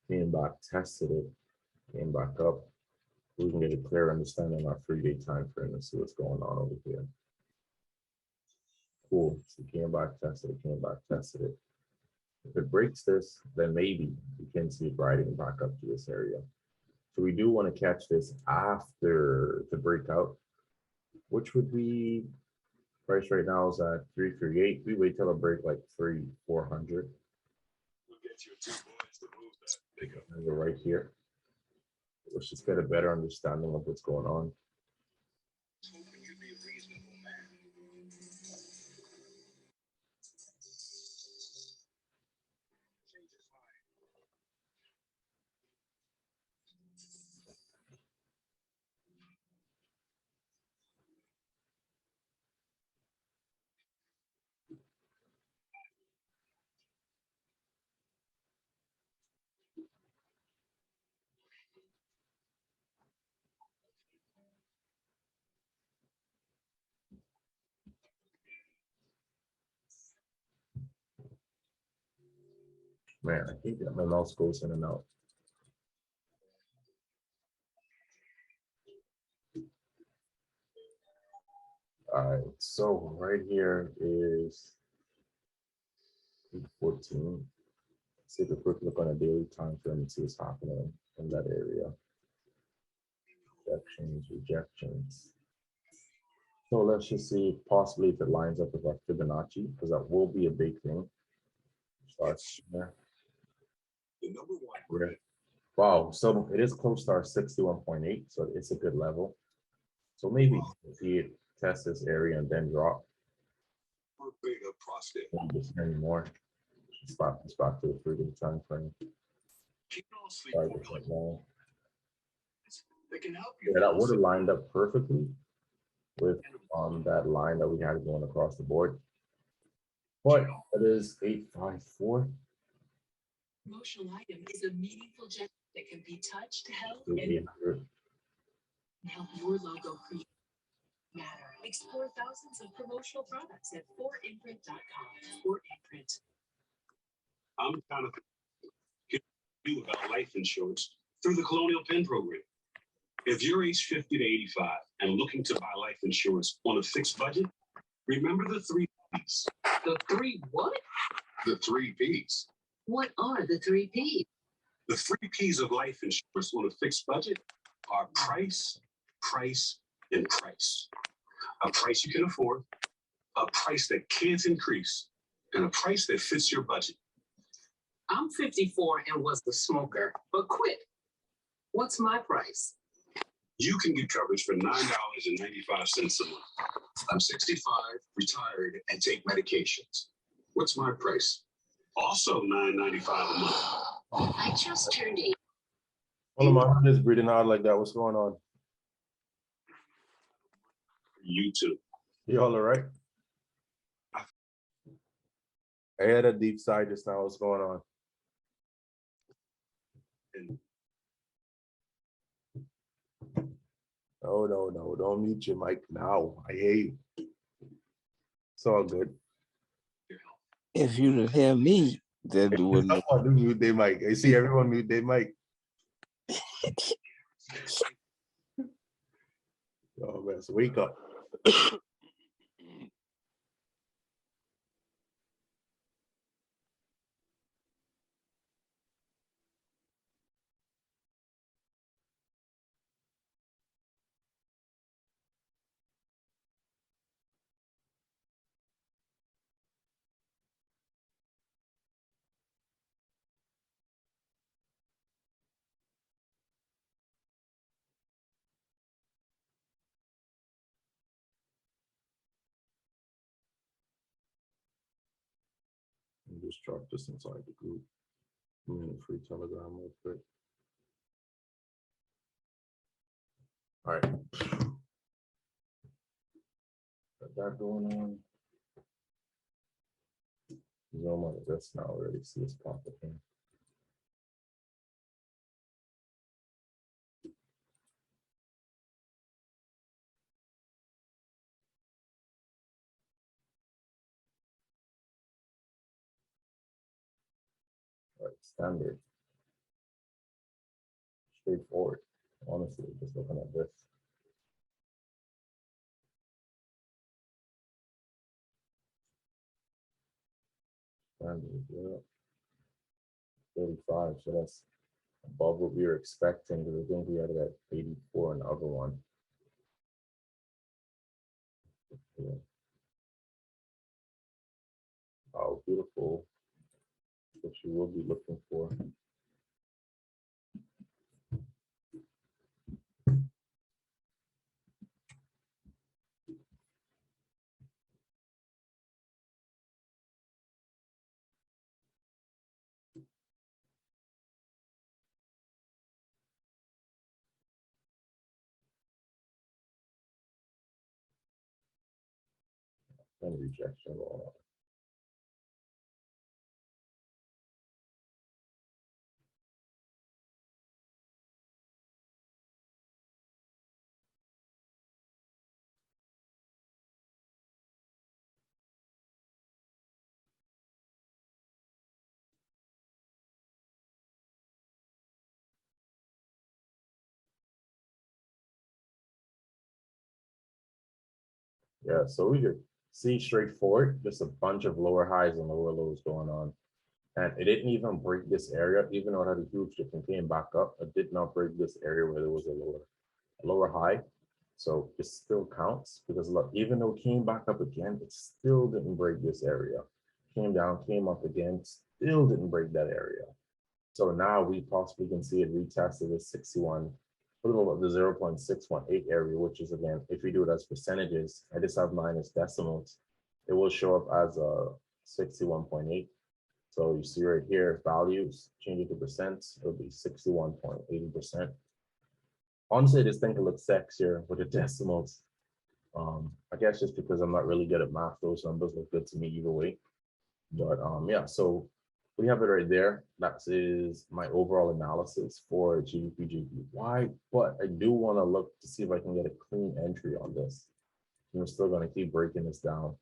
Came back, tested it, came back up. We can get a clear understanding on our 3-day time frame and see what's going on over here. Cool. So came back, tested it, came back, tested it. If it breaks this, then maybe we can see it riding back up to this area. So we do want to catch this after the breakout, which would be price right now is at 338. We wait till it break like 400. We'll get your 2 boys to move that big up. And we're right here. Let's just get a better understanding of what's going on. Hoping you'd be a reasonable man. Change his mind. Man, I think that my mouse goes in and out. All right, so right here is 14. Let's take a quick look on a daily time frame and see what's happening in that area. Rejections, rejections. So let's just see possibly if it lines up with our Fibonacci, because that will be a big thing. Starts there. The number 1 Right. Wow, so it is close to our 61.8, so it's a good level. So maybe see it test this area and then drop. for bigger prostate. Maybe just anymore. Spot to the 3-day time frame. Keep on sleep 5% now. They can help you. Yeah, that would have lined up perfectly with that line that we had going across the board. But it is 854. Promotional item is a meaningful gesture that can be touched, held, to and 800. help your logo create matter. Explore thousands of promotional products at 4imprint.com. 4imprint. I'm kind of you about life insurance through the Colonial Penn program. If you're age 50 to 85 and looking to buy life insurance on a fixed budget, remember the 3 P's. The 3 what? The 3 P's. What are the 3 P's? The 3 P's of life insurance on a fixed budget are price, price, and price. A price you can afford, a price that can't increase, and a price that fits your budget. I'm 54 and was a smoker, but quit. What's my price? You can get coverage for $9.95 a month. I'm 65, retired, and take medications. What's my price? Also $9.95 a month. I just turned 8. One of my hand is breathing hard like that. What's going on? You too. You all right? I had a deep sigh just now. What's going on? No, don't mute your mic now. I hate you. It's all good. If you didn't hear me, then you wouldn't. Someone do mute their mic. I see everyone mute their mic. Oh man, so wake up. just drop this inside the group. I'm in a free Telegram real quick. All right. Got that going on. Zoom on this now already. See this pop up in. All right, standard. Straightforward. Honestly, just looking at this. Standard, yeah. 35, so that's above what we were expecting, because I think we had it at 84 in the other one. Yeah. Oh, beautiful. What you will be looking for. And rejection law. Yeah, so we could see straightforward, just a bunch of lower highs and lower lows going on. And it didn't even break this area, even though it had a huge dip and came back up. It did not break this area where there was a lower high. So it still counts, because look, even though it came back up again, it still didn't break this area. Came down, came up again, still didn't break that area. So now we possibly can see it retested as 61, a little of the 0.618 area, which is, again, if we do it as percentages, I just have minus decimals, it will show up as a 61.8. So you see right here, values, change it to percents, it'll be 61.80%. Honestly, I just think it looks sexier with the decimals. I guess just because I'm not really good at math, those numbers look good to me either way. But yeah, so we have it right there. That is my overall analysis for Gbp Jpy. But I do want to look to see if I can get a clean entry on this. I'm still going to keep breaking this down.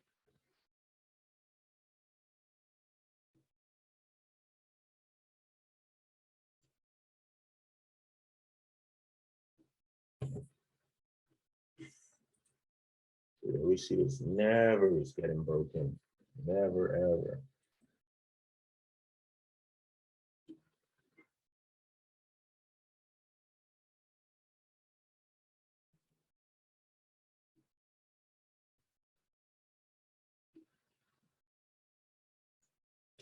Yeah, we see this never is getting broken. Never, ever.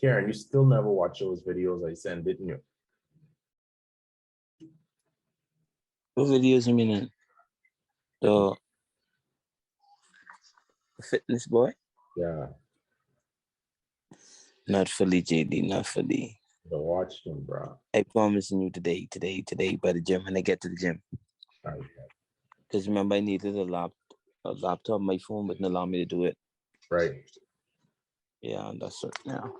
Karen, you still never watch those videos I sent, didn't you? What videos you mean? The fitness boy? Yeah, Not fully, JD, not fully. I watched them, bro. I promising you today by the gym, when I get to the gym. Right. Because remember, I needed a laptop, my phone wouldn't allow me to do it. Right. Yeah, that's it now.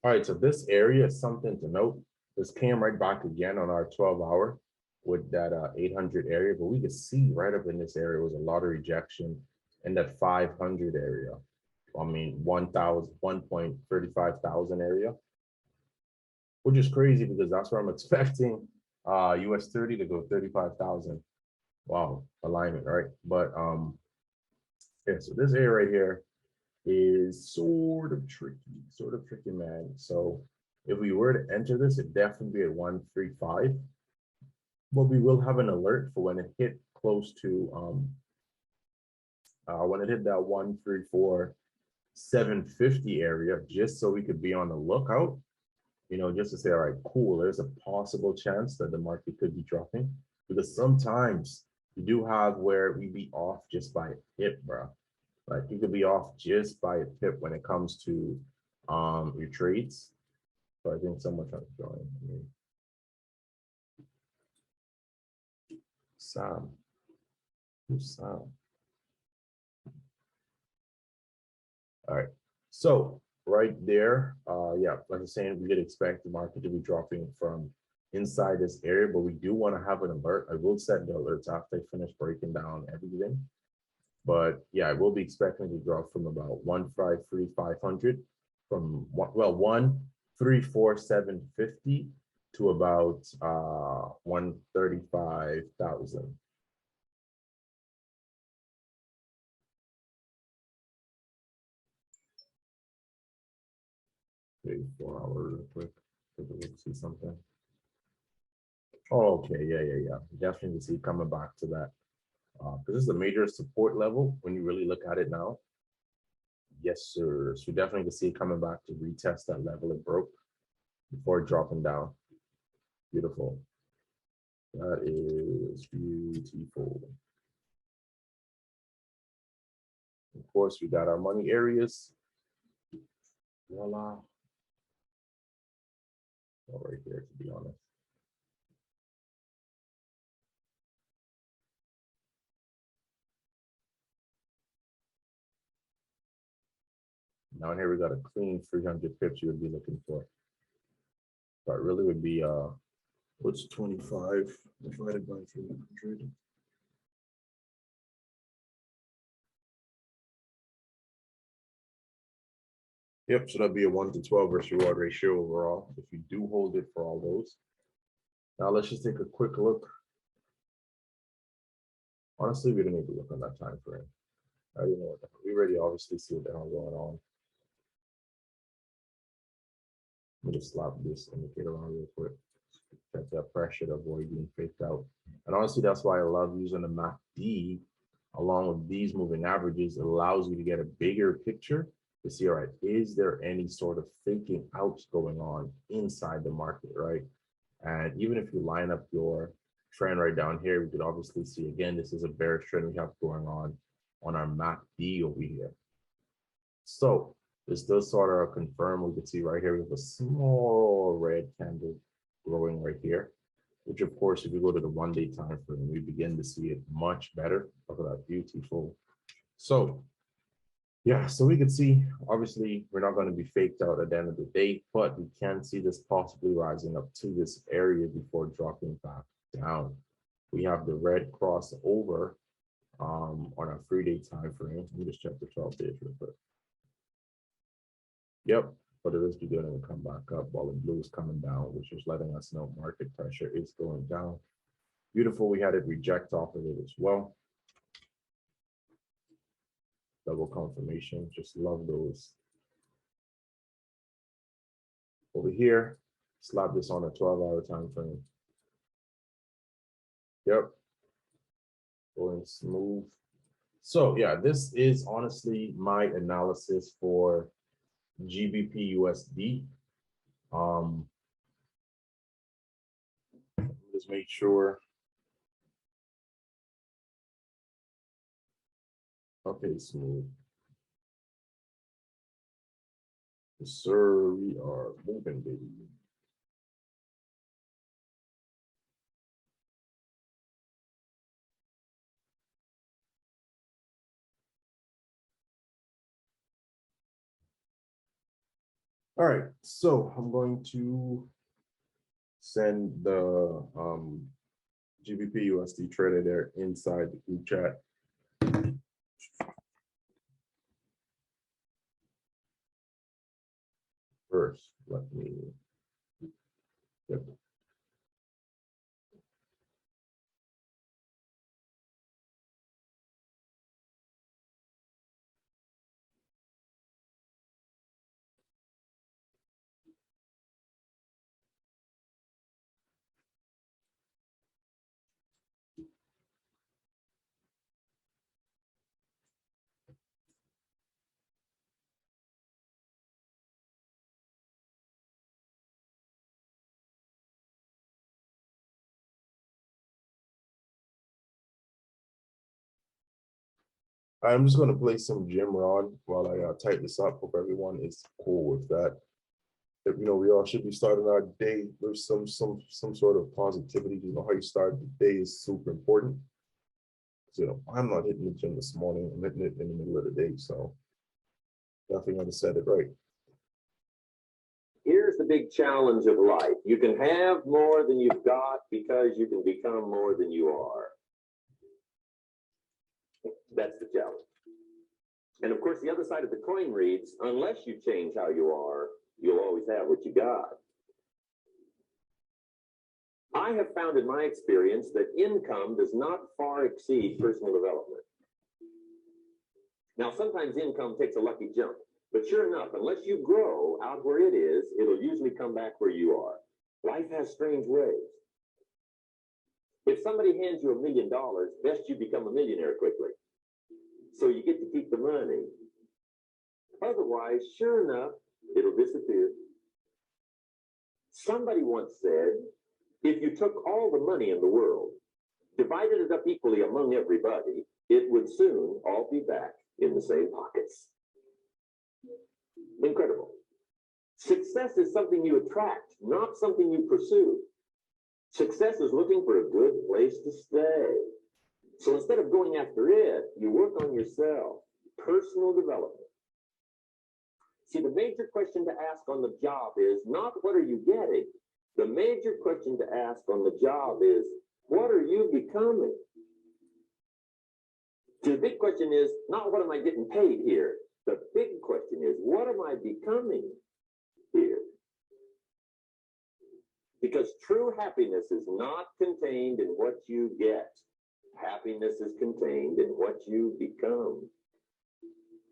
All right, so this area is something to note. This came right back again on our 12-hour with that 800 area, but we could see right up in this area was a lot of rejection in that 500 area. I mean, 1.35 thousand area, which is crazy because that's where I'm expecting US 30 to go 35,000. Wow, alignment, right? But yeah, so this area right here is sort of tricky, man. So if we were to enter this, it'd definitely be at 135. But we will have an alert for when it hit close to when it hit that 134,750 area, just so we could be on the lookout, you know, just to say, all right, cool, there's a possible chance that the market could be dropping, because sometimes you do have where we be off just by a hit, bro. Like you could be off just by a pip when it comes to your trades. So I think someone trying to join. Sam. Who's Sam? All right. So right there, yeah, like I'm saying, we could expect the market to be dropping from inside this area, but we do want to have an alert. I will set the alerts after I finish breaking down everything. But yeah, I will be expecting to drop from about 153,500 from 134,750 to about 135,000. Okay, 4 hours real quick. Take a look, see something. Oh, okay, yeah. Definitely see coming back to that. Because this is a major support level when you really look at it now. Yes, sir. So definitely can see it coming back to retest that level it broke before dropping down. Beautiful. That is beautiful. Of course, we got our money areas. Voila. Oh, right there, to be honest. Down here, we got a clean 300 pips you would be looking for. That really would be, what's 25 divided by 300? Yep, so that'd be a 1 to 12 risk reward ratio overall if you do hold it for all those. Now let's just take a quick look. Honestly, we don't need to look on that time frame. I don't know what the hell. We already obviously see what the hell going on. Let me just slap this indicator on real quick. Check that pressure to avoid being faked out. And honestly, that's why I love using the MACD along with these moving averages. It allows you to get a bigger picture to see, all right, is there any sort of faking out going on inside the market, right? And even if you line up your trend right down here, we could obviously see, again, this is a bearish trend we have going on our MACD over here. So this does sort of confirm, we can see right here, we have a small red candle growing right here, which of course, if you go to the 1 day time frame, we begin to see it much better. Look at that, beautiful. So yeah, so we can see, obviously, we're not going to be faked out at the end of the day, but we can see this possibly rising up to this area before dropping back down. We have the red crossover on our 3 day time frame. Let me just check the 12 days real quick. Yep, but it is beginning to come back up while the blue is coming down, which is letting us know market pressure is going down. Beautiful, we had it reject off of it as well. Double confirmation, just love those. Over here, slap this on a 12-hour time frame. Yep, going smooth. So yeah, this is honestly my analysis for GBP USD. Just make sure. Okay, smooth. Yes, sir, we are moving, baby. All right, so I'm going to send the GBP USD trader there inside the group chat. First, let me. Yep. I'm just gonna play some Jim Rod while I type this up. Hope everyone is cool with that. If, you know, we all should be starting our day with some sort of positivity. You know, how you start the day is super important. So, you know, I'm not hitting the gym this morning. I'm hitting it in the middle of the day, so definitely gonna set it right. Here's the big challenge of life. You can have more than you've got because you can become more than you are. That's the challenge. And of course, the other side of the coin reads, unless you change how you are, you'll always have what you got. I have found in my experience that income does not far exceed personal development. Now, sometimes income takes a lucky jump, but sure enough, unless you grow out where it is, it'll usually come back where you are. Life has strange ways. If somebody hands you $1 million, best you become a millionaire quickly, so you get to keep the money. Otherwise, sure enough, it'll disappear. Somebody once said, if you took all the money in the world, divided it up equally among everybody, it would soon all be back in the same pockets. Incredible. Success is something you attract, not something you pursue. Success is looking for a good place to stay. So instead of going after it, you work on yourself. Personal development. See, the major question to ask on the job is not what are you getting? The major question to ask on the job is, what are you becoming? See, the big question is not what am I getting paid here? The big question is, what am I becoming here? Because true happiness is not contained in what you get. Happiness is contained in what you become.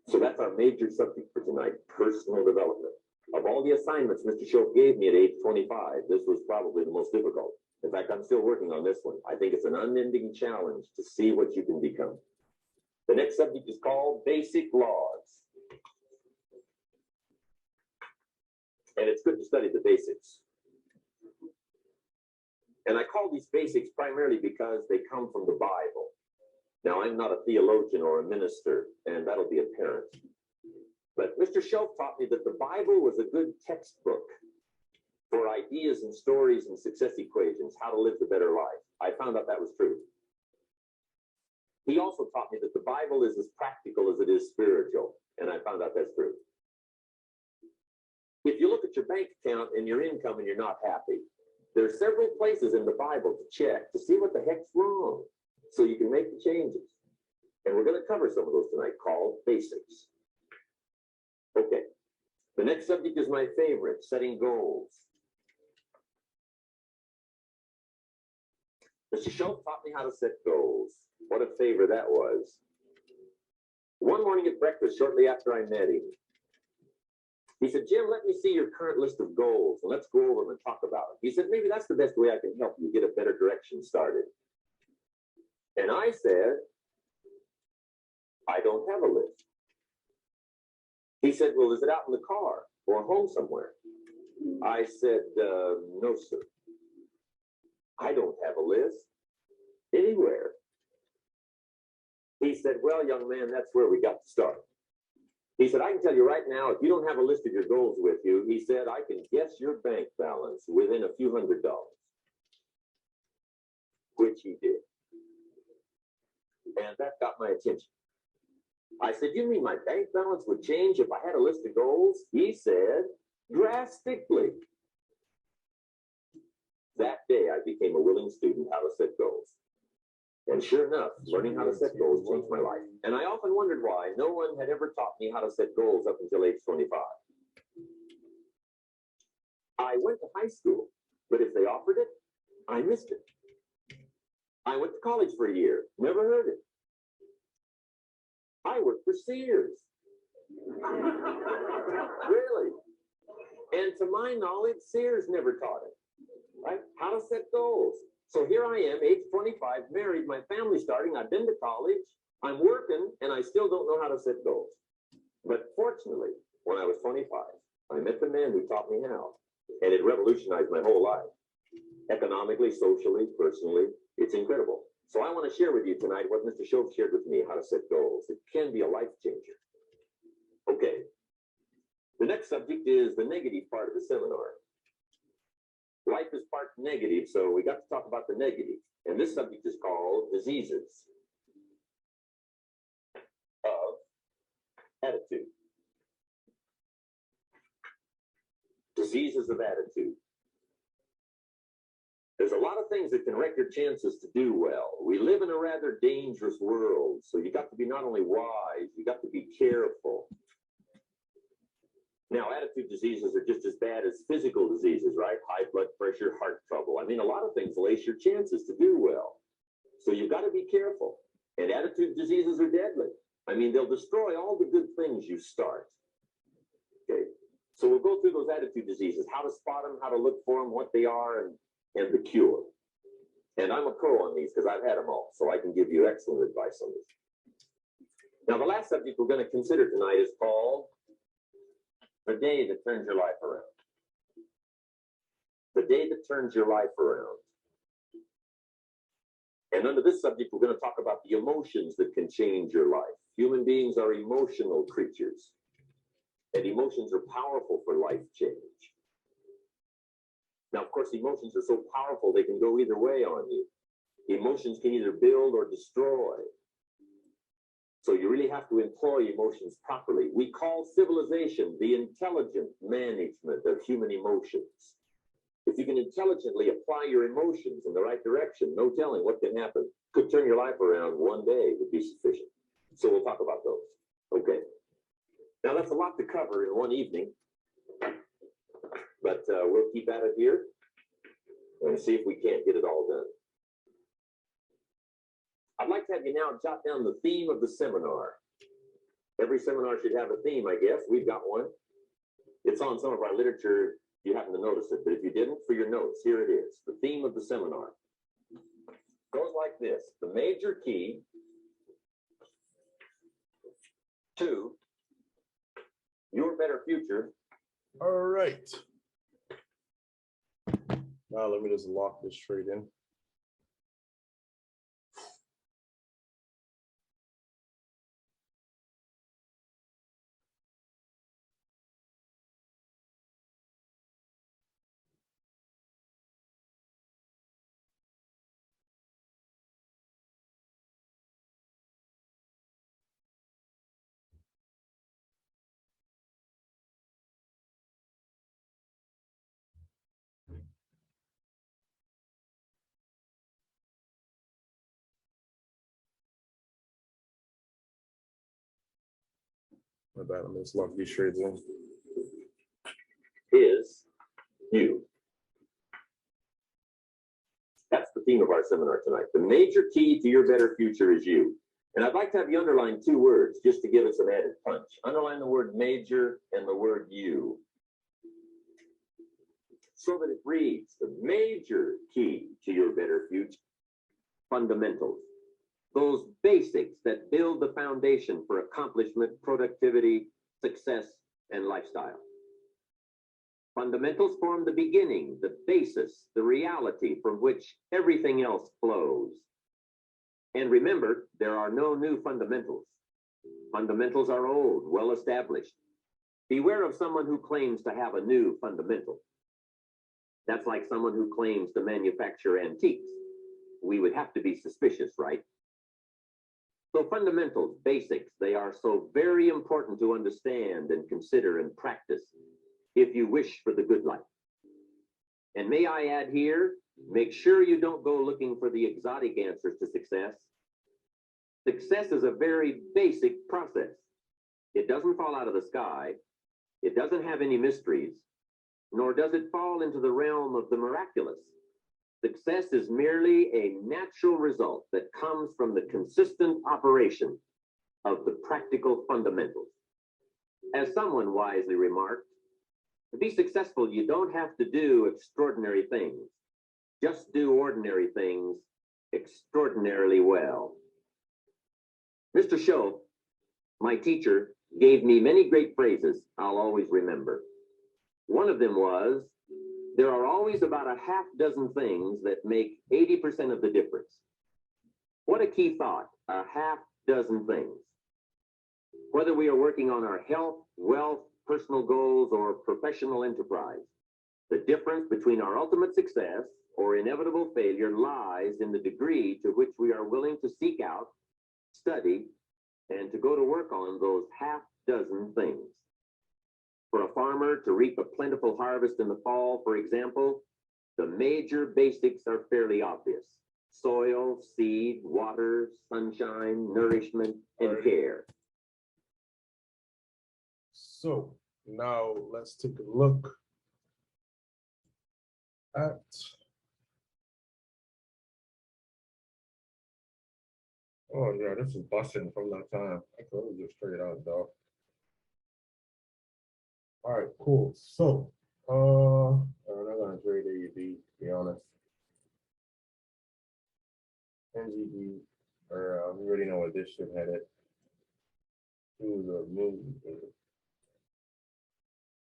So that's our major subject for tonight, personal development. Of all the assignments Mr. Schultz gave me at age 25, this was probably the most difficult. In fact, I'm still working on this one. I think it's an unending challenge to see what you can become. The next subject is called basic laws. And it's good to study the basics. And I call these basics primarily because they come from the Bible. Now, I'm not a theologian or a minister, and that'll be apparent. But Mr. Schultz taught me that the Bible was a good textbook for ideas and stories and success equations, how to live the better life. I found out that was true. He also taught me that the Bible is as practical as it is spiritual, and I found out that's true. If you look at your bank account and your income and you're not happy, there are several places in the Bible to check to see what the heck's wrong so you can make the changes. And we're going to cover some of those tonight called basics. Okay, the next subject is my favorite, setting goals. Mr. Schultz taught me how to set goals. What a favor that was. One morning at breakfast, shortly after I met him, he said, Jim, let me see your current list of goals, and let's go over them and talk about it. He said, maybe that's the best way I can help you get a better direction started. And I said, I don't have a list. He said, well, is it out in the car or home somewhere? I said, no, sir. I don't have a list anywhere. He said, well, young man, that's where we got to start. He said, I can tell you right now, if you don't have a list of your goals with you, he said, I can guess your bank balance within a few $100s, which he did. And that got my attention. I said, you mean my bank balance would change if I had a list of goals? He said, drastically. That day, I became a willing student how to set goals. And sure enough, learning how to set goals changed my life. And I often wondered why no one had ever taught me how to set goals up until age 25. I went to high school, but if they offered it, I missed it. I went to college for a year, never heard it. I worked for Sears. Really? And to my knowledge, Sears never taught it, right? How to set goals. So here I am, age 25, married, my family's starting, I've been to college, I'm working, and I still don't know how to set goals. But fortunately, when I was 25, I met the man who taught me how, and it revolutionized my whole life. Economically, socially, personally, it's incredible. So I want to share with you tonight what Mr. Shove shared with me, how to set goals. It can be a life changer. Okay. The next subject is the negative part of the seminar. Life is part negative, so we got to talk about the negative. And this subject is called diseases of attitude. Diseases of attitude. There's a lot of things that can wreck your chances to do well. We live in a rather dangerous world, so you got to be not only wise, you got to be careful. Now, attitude diseases are just as bad as physical diseases, right? High blood pressure, heart trouble. I mean, a lot of things lace your chances to do well. So you've got to be careful. And attitude diseases are deadly. I mean, they'll destroy all the good things you start. Okay. So we'll go through those attitude diseases, how to spot them, how to look for them, what they are, and the cure. And I'm a pro on these because I've had them all, so I can give you excellent advice on this. Now, the last subject we're going to consider tonight is called the day that turns your life around. The day that turns your life around. And under this subject, we're going to talk about the emotions that can change your life. Human beings are emotional creatures, and emotions are powerful for life change. Now, of course, emotions are so powerful, they can go either way on you. Emotions can either build or destroy. So you really have to employ emotions properly. We call civilization the intelligent management of human emotions. If you can intelligently apply your emotions in the right direction, no telling what can happen. Could turn your life around one day would be sufficient. So we'll talk about those. Okay. Now, that's a lot to cover in one evening. But we'll keep at it here and see if we can't get it all done. I'd like to have you now jot down the theme of the seminar. Every seminar should have a theme, I guess. We've got one. It's on some of our literature. You happen to notice it, but if you didn't, for your notes, here it is. The theme of the seminar goes like this. The major key to your better future. All right. Now let me just lock this straight in. My bad, let me just lock these shades in. Is you. That's the theme of our seminar tonight. The major key to your better future is you. And I'd like to have you underline two words just to give it some added punch. Underline the word major and the word you. So that it reads, the major key to your better future, fundamentals. Those basics that build the foundation for accomplishment, productivity, success, and lifestyle. Fundamentals form the beginning, the basis, the reality from which everything else flows. And remember, there are no new fundamentals. Fundamentals are old, well established. Beware of someone who claims to have a new fundamental. That's like someone who claims to manufacture antiques. We would have to be suspicious, right? So fundamentals, basics, they are so very important to understand and consider and practice if you wish for the good life. And may I add here, make sure you don't go looking for the exotic answers to success. Success is a very basic process. It doesn't fall out of the sky. It doesn't have any mysteries, nor does it fall into the realm of the miraculous. Success is merely a natural result that comes from the consistent operation of the practical fundamentals. As someone wisely remarked, to be successful, you don't have to do extraordinary things. Just do ordinary things extraordinarily well. Mr. Shove, my teacher, gave me many great phrases I'll always remember. One of them was, there are always about a half dozen things that make 80% of the difference. What a key thought, a half dozen things. Whether we are working on our health, wealth, personal goals, or professional enterprise, the difference between our ultimate success or inevitable failure lies in the degree to which we are willing to seek out, study, and to go to work on those half dozen things. For a farmer to reap a plentiful harvest in the fall, for example, the major basics are fairly obvious. Soil, seed, water, sunshine, nourishment, and care. So now let's take a look at oh yeah, this is busting from that time. I could have just figured out though. All right, cool. So I'm not gonna trade AUD to be honest. NGD, or we already know what this should head it. To the moon.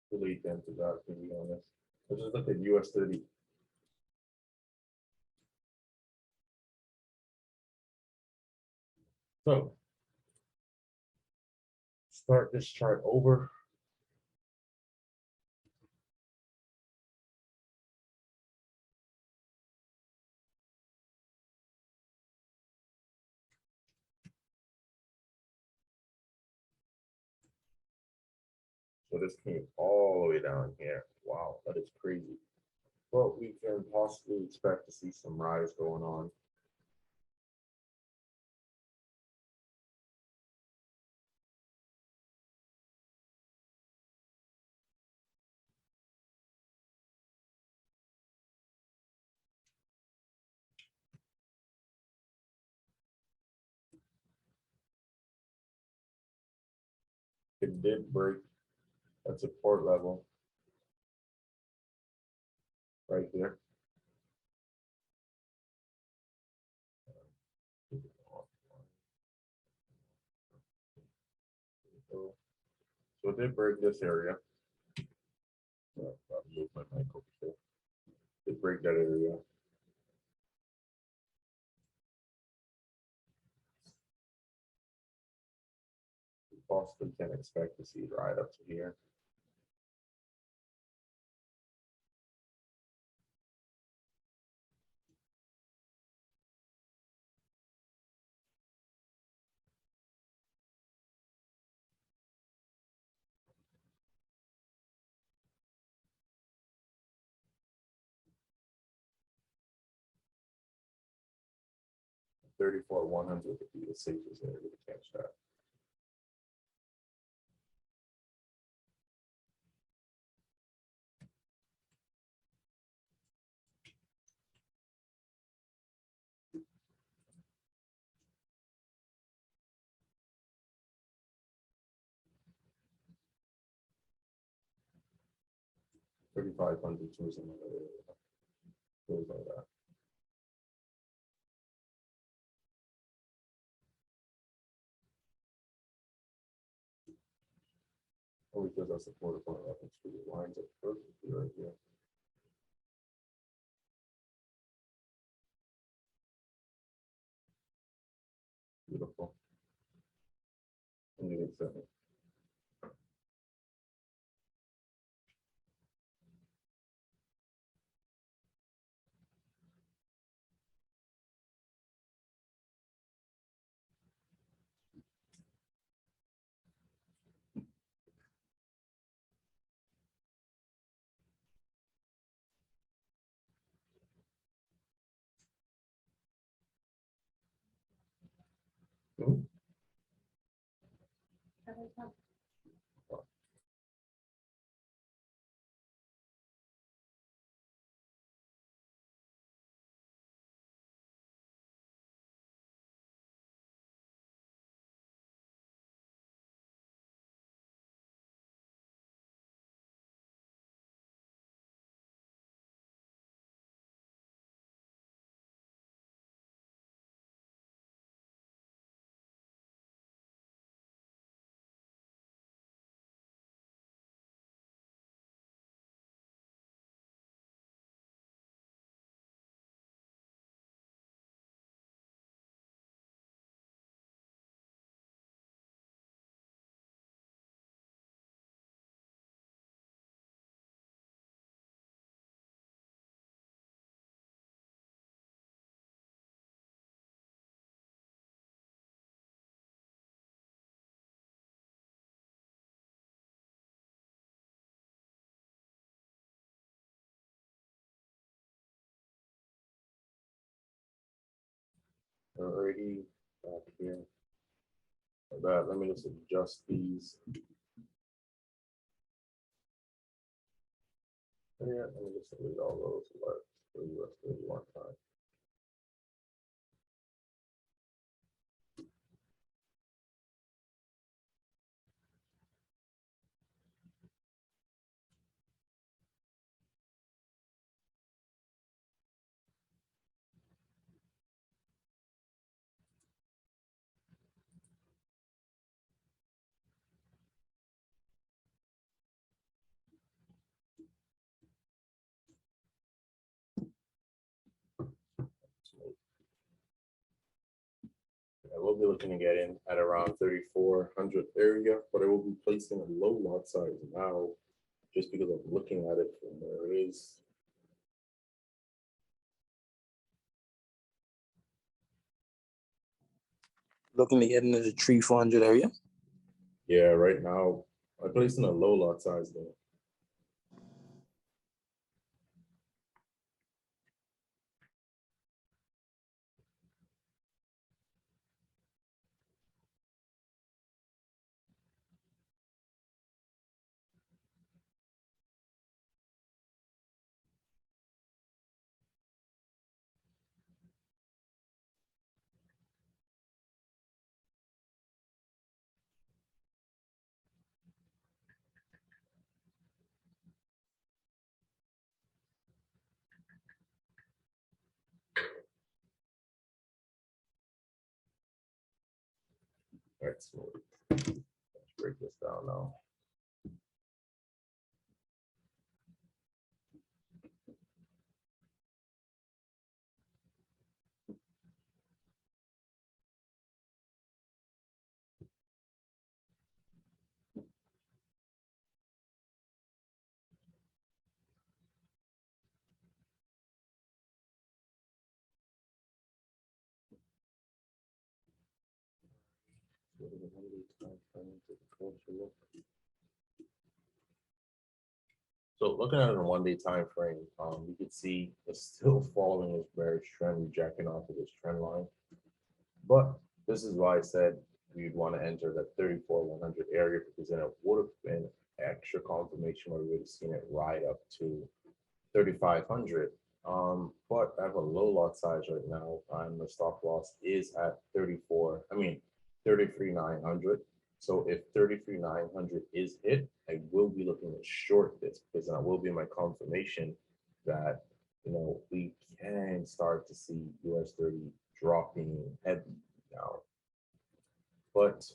Delete them to that, to be honest. Let's just look at US 30. So start this chart over. So this came all the way down here. Wow, that is crazy. But we can possibly expect to see some rise going on. It did break that support level right there. So it did break this area. I'll move my mic over here. Did break that area. We possibly can expect to see it right up to here. $34,100 would be the safest area to catch that. $3,500 was another area. Goes like that. Only because I support a reference to the lines up perfectly right here. Beautiful. And you get 7. Mhm. already back here. Like that. Let me just adjust these. Yeah, let me just delete all those alerts for US 31 time. I will be looking to get in at around 3,400 area, but I will be placing a low lot size now just because I'm looking at it from where it is. Looking to get into the 3,400 area. Yeah, right now I'm placing a low lot size there. All right, so let's break this down now. What are the 1-day time frame? Take a closer look. So looking at it in a 1-day time frame, you can see it's still following this bearish trend, rejecting off of this trend line. But this is why I said we'd want to enter that 34,100 area, because then it would have been extra confirmation where we would have seen it ride up to 3,500. But I have a low lot size right now, and the stop loss is at 33,900. So if 33,900 is hit, I will be looking to short this, because that will be my confirmation that, you know, we can start to see US 30 dropping heavy now. But,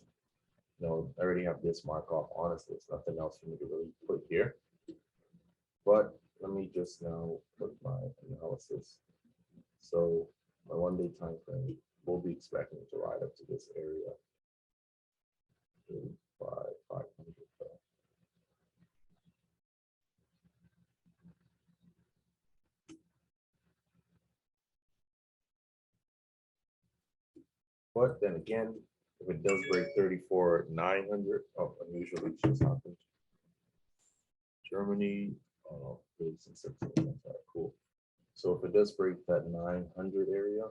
you know, I already have this mark off. Honestly, it's nothing else for me to really put here. But let me just now put my analysis. So my 1-day time frame will be expecting to ride up to this area. 500. But then again, if it does break 34,900, oh, unusually just happened. Germany, oh, 36, cool. So if it does break that 900 area,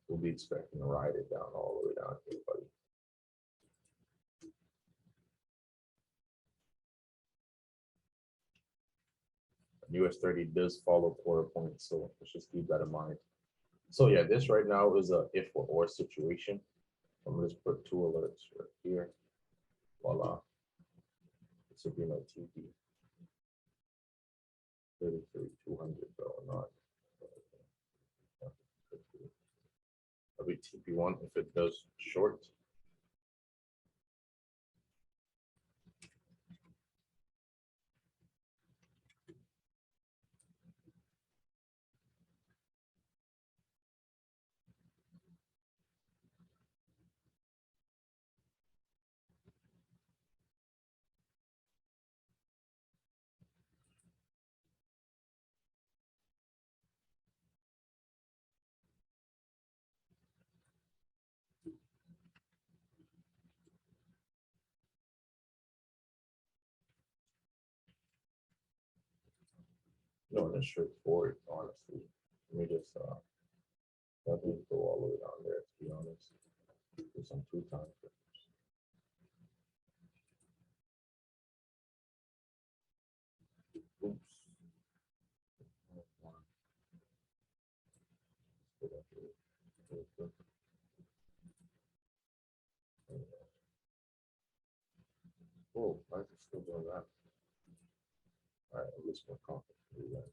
we'll be expecting to ride it down all the way down here, buddy. US 30 does follow quarter point, so let's just keep that in mind. So yeah, this right now is a if or situation. I'm gonna just put 2 alerts right here. Voila. This will be my TP. 33,200, bro, not. That'll be TP1 if it does short. No, that's straightforward, honestly. Let me just Doesn't go all the way down there, to be honest. Do some 2 times. Oops. Oh, I can still do that. All right, at least more confident to do that.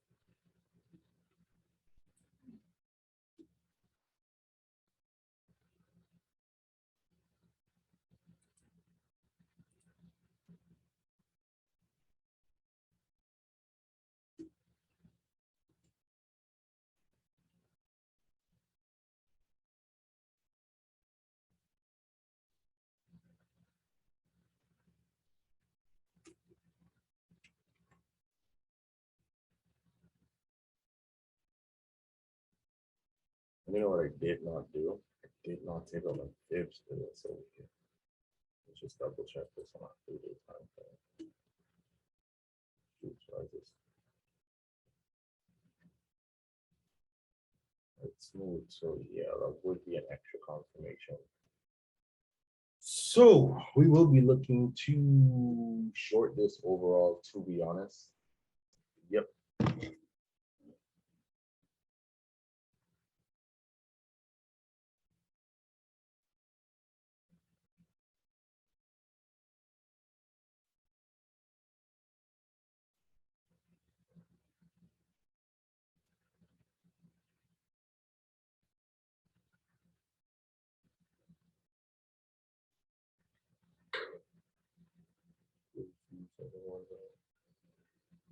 You know what I did not do? I did not take out my fibs for this over here. Let's just double check this on a 3-day time frame. Shoot, so I just it's smooth. So yeah, that would be an extra confirmation. So we will be looking to short this overall, to be honest. Yep.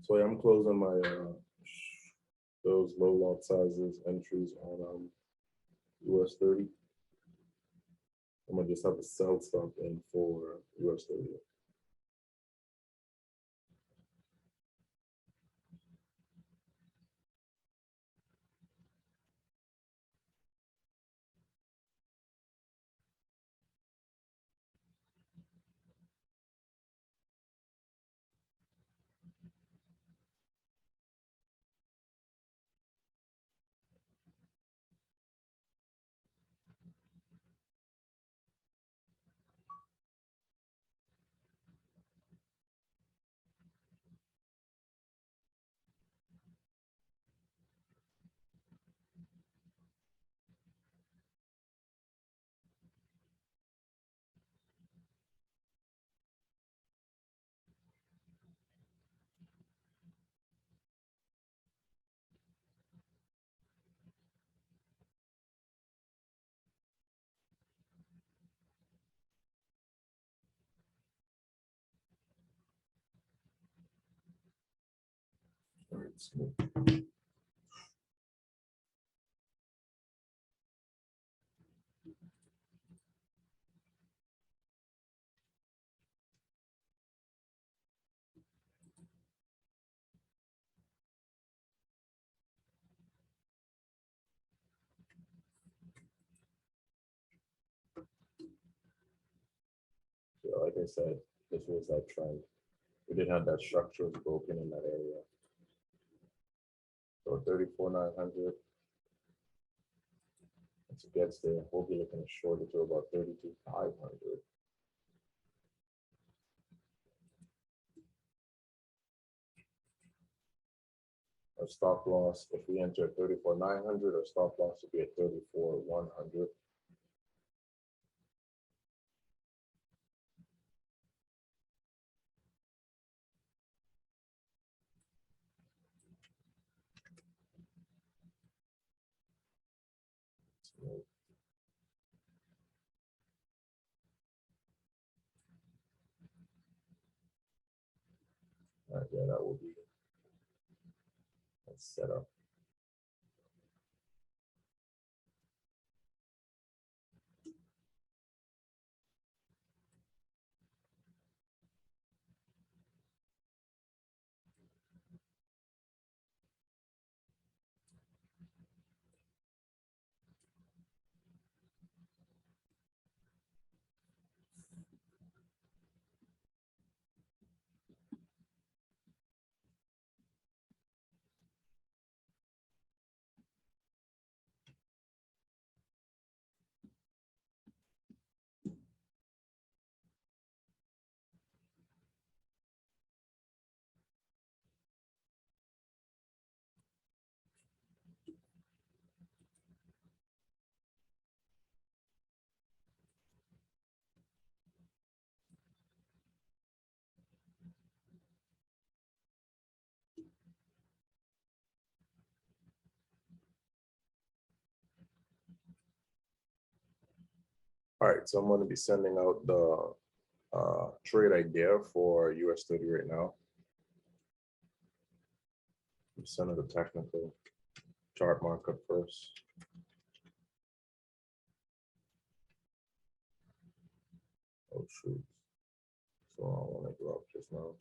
So I'm closing my those low lot sizes entries on US 30. I'm gonna just have a sell stop in for US 30. All right, smooth. So like I said, this was that trend. We did have that structure broken in that area. So 34,900. Once it gets there, we'll be looking to short it to about 32,500. Our stop loss, if we enter at 34,900, our stop loss would be at 34,100. All right, yeah, that will be set up. right, so I'm going to be sending out the trade idea for US30 right now. I'm sending the technical chart markup first. Oh shoot. So I want to drop just now.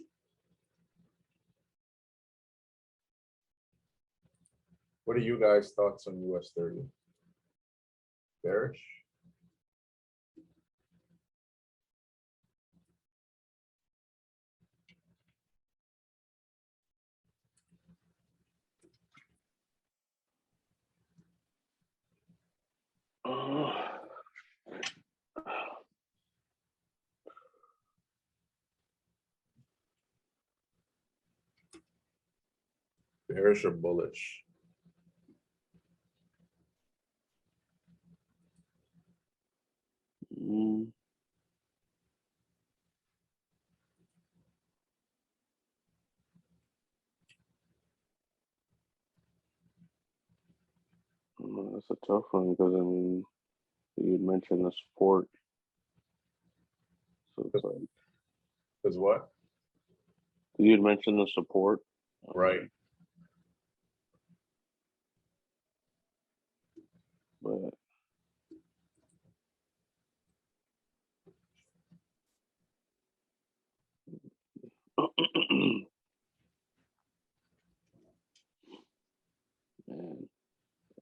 What are you guys' thoughts on US30? Bearish? Bearish or bullish? That's a tough one because I mean, you mentioned the support, so it's like Because what? you mentioned the support, Right. but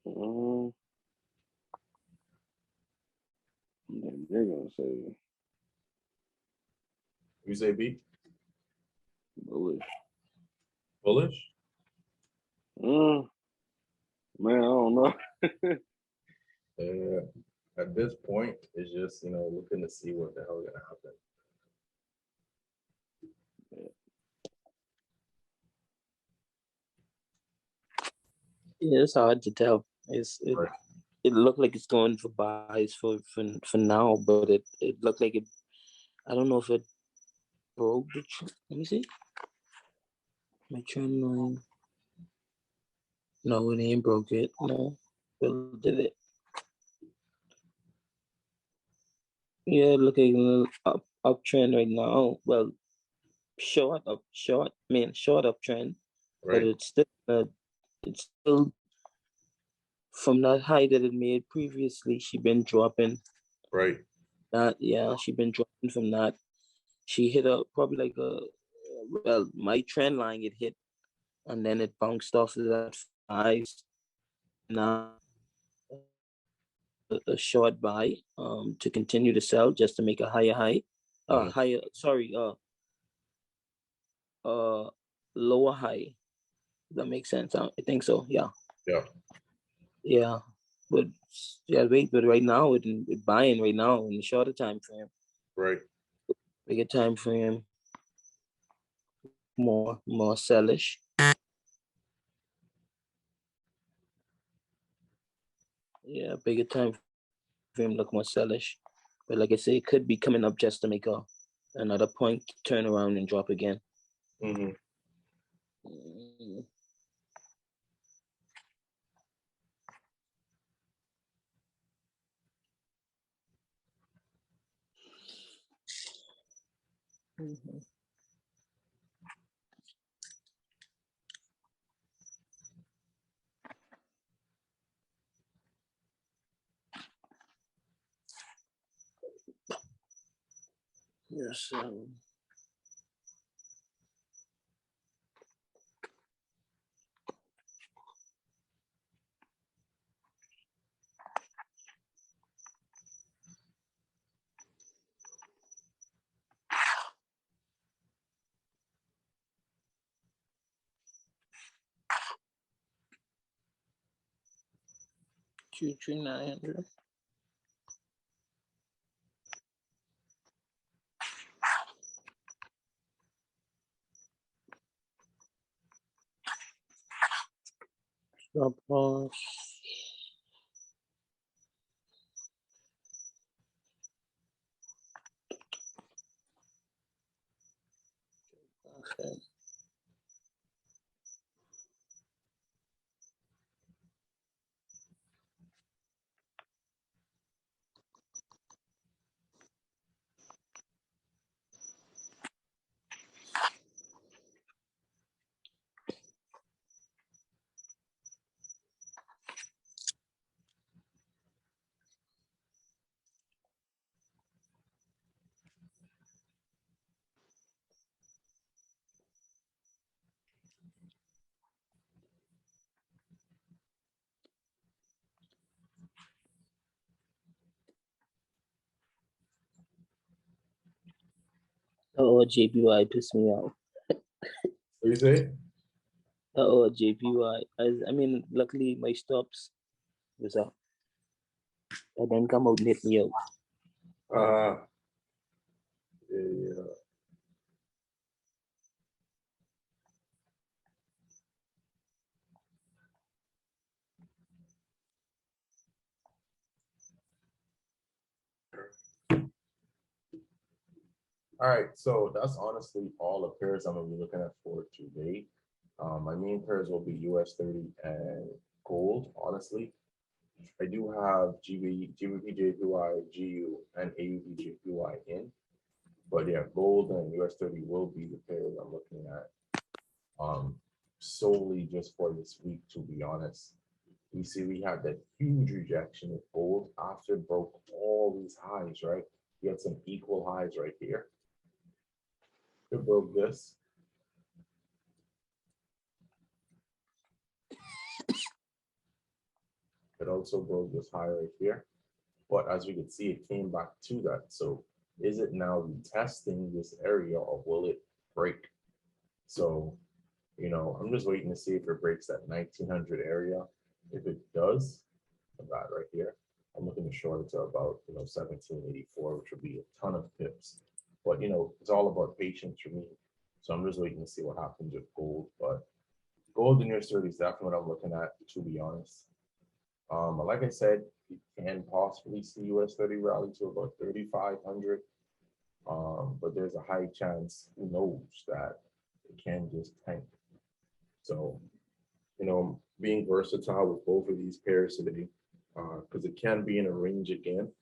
man, they're gonna say You say B? bullish. Bullish? Man, I don't know. At this point, it's just, looking to see what the hell is gonna happen. Yeah, it's hard to tell. Right. It looked like it's going for buys for now, but it looked like it. I don't know if it broke the. Let me see. My trend line. No, it ain't broke it. No, Bill did it. Yeah, looking a little uptrend right now. Well, short uptrend, but Right. it's still from that high that it made previously. She been dropping. Right. She been dropping from that. She hit probably like my trend line it hit, and then it bounced off of that highs. Now a short buy to continue to sell just to make a higher high, lower high. Does that make sense? I think so. Yeah. Yeah. But but right now it buying right now in the shorter time frame. Right. Bigger time frame, more sellish. Yeah, bigger time frame look more sellish. But like I say, it could be coming up just to make another point, turn around and drop again. Mm-hmm. Yes. 23900. Stop loss. Okay. JPY pissed me off. What you say? JPY. I mean, luckily my stops was up. And then come out and hit me out. Yeah. All right, so that's honestly all the pairs I'm gonna be looking at for today. My main pairs will be US 30 and gold, honestly. I do have GBP Jpy, GU, and AUD JPY in. But yeah, gold and US 30 will be the pairs I'm looking at. Solely just for this week, to be honest. We see we had that huge rejection of gold after it broke all these highs, right? We had some equal highs right here. It broke this. It also broke this high right here. But as we can see, it came back to that. So is it now retesting this area or will it break? So, you know, I'm just waiting to see if it breaks that 1900 area. If it does, that right here, I'm looking to short it to about, 1784, which would be a ton of pips. But, it's all about patience for me. So I'm just waiting to see what happens with gold. But gold in your 30 is definitely what I'm looking at, to be honest. Like I said, you can possibly see US 30 rally to about 3,500. But there's a high chance, who knows, that it can just tank. So, being versatile with both of these pairs today, because it can be in a range again.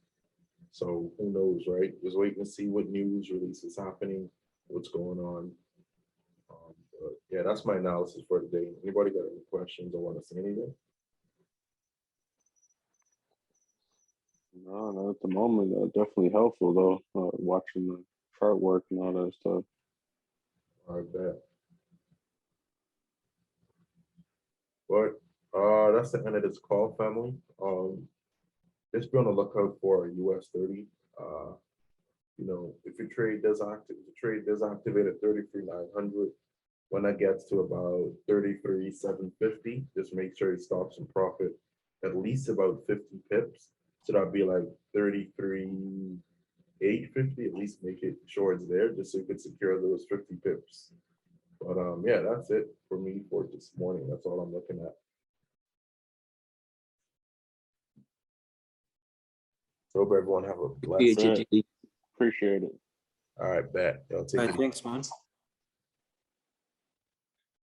So who knows, right? Just waiting to see what news release is happening, what's going on. But yeah, that's my analysis for today. Anybody got any questions or want to say anything? No, not at the moment. Definitely helpful though. Watching the chart work and all that stuff. All right, bet. But that's the end of this call, family. Just be on the lookout for a US 30. If your trade does activate at 33,900, when that gets to about 33,750, just make sure you stop some profit at least about 50 pips. So that'd be like 33,850. At least make it sure it's there, just so you can secure those 50 pips. But yeah, that's it for me for this morning. That's all I'm looking at. So hope everyone have a blessed. Yeah, Appreciate it. All right, bet. Y'all take it. Thanks, man.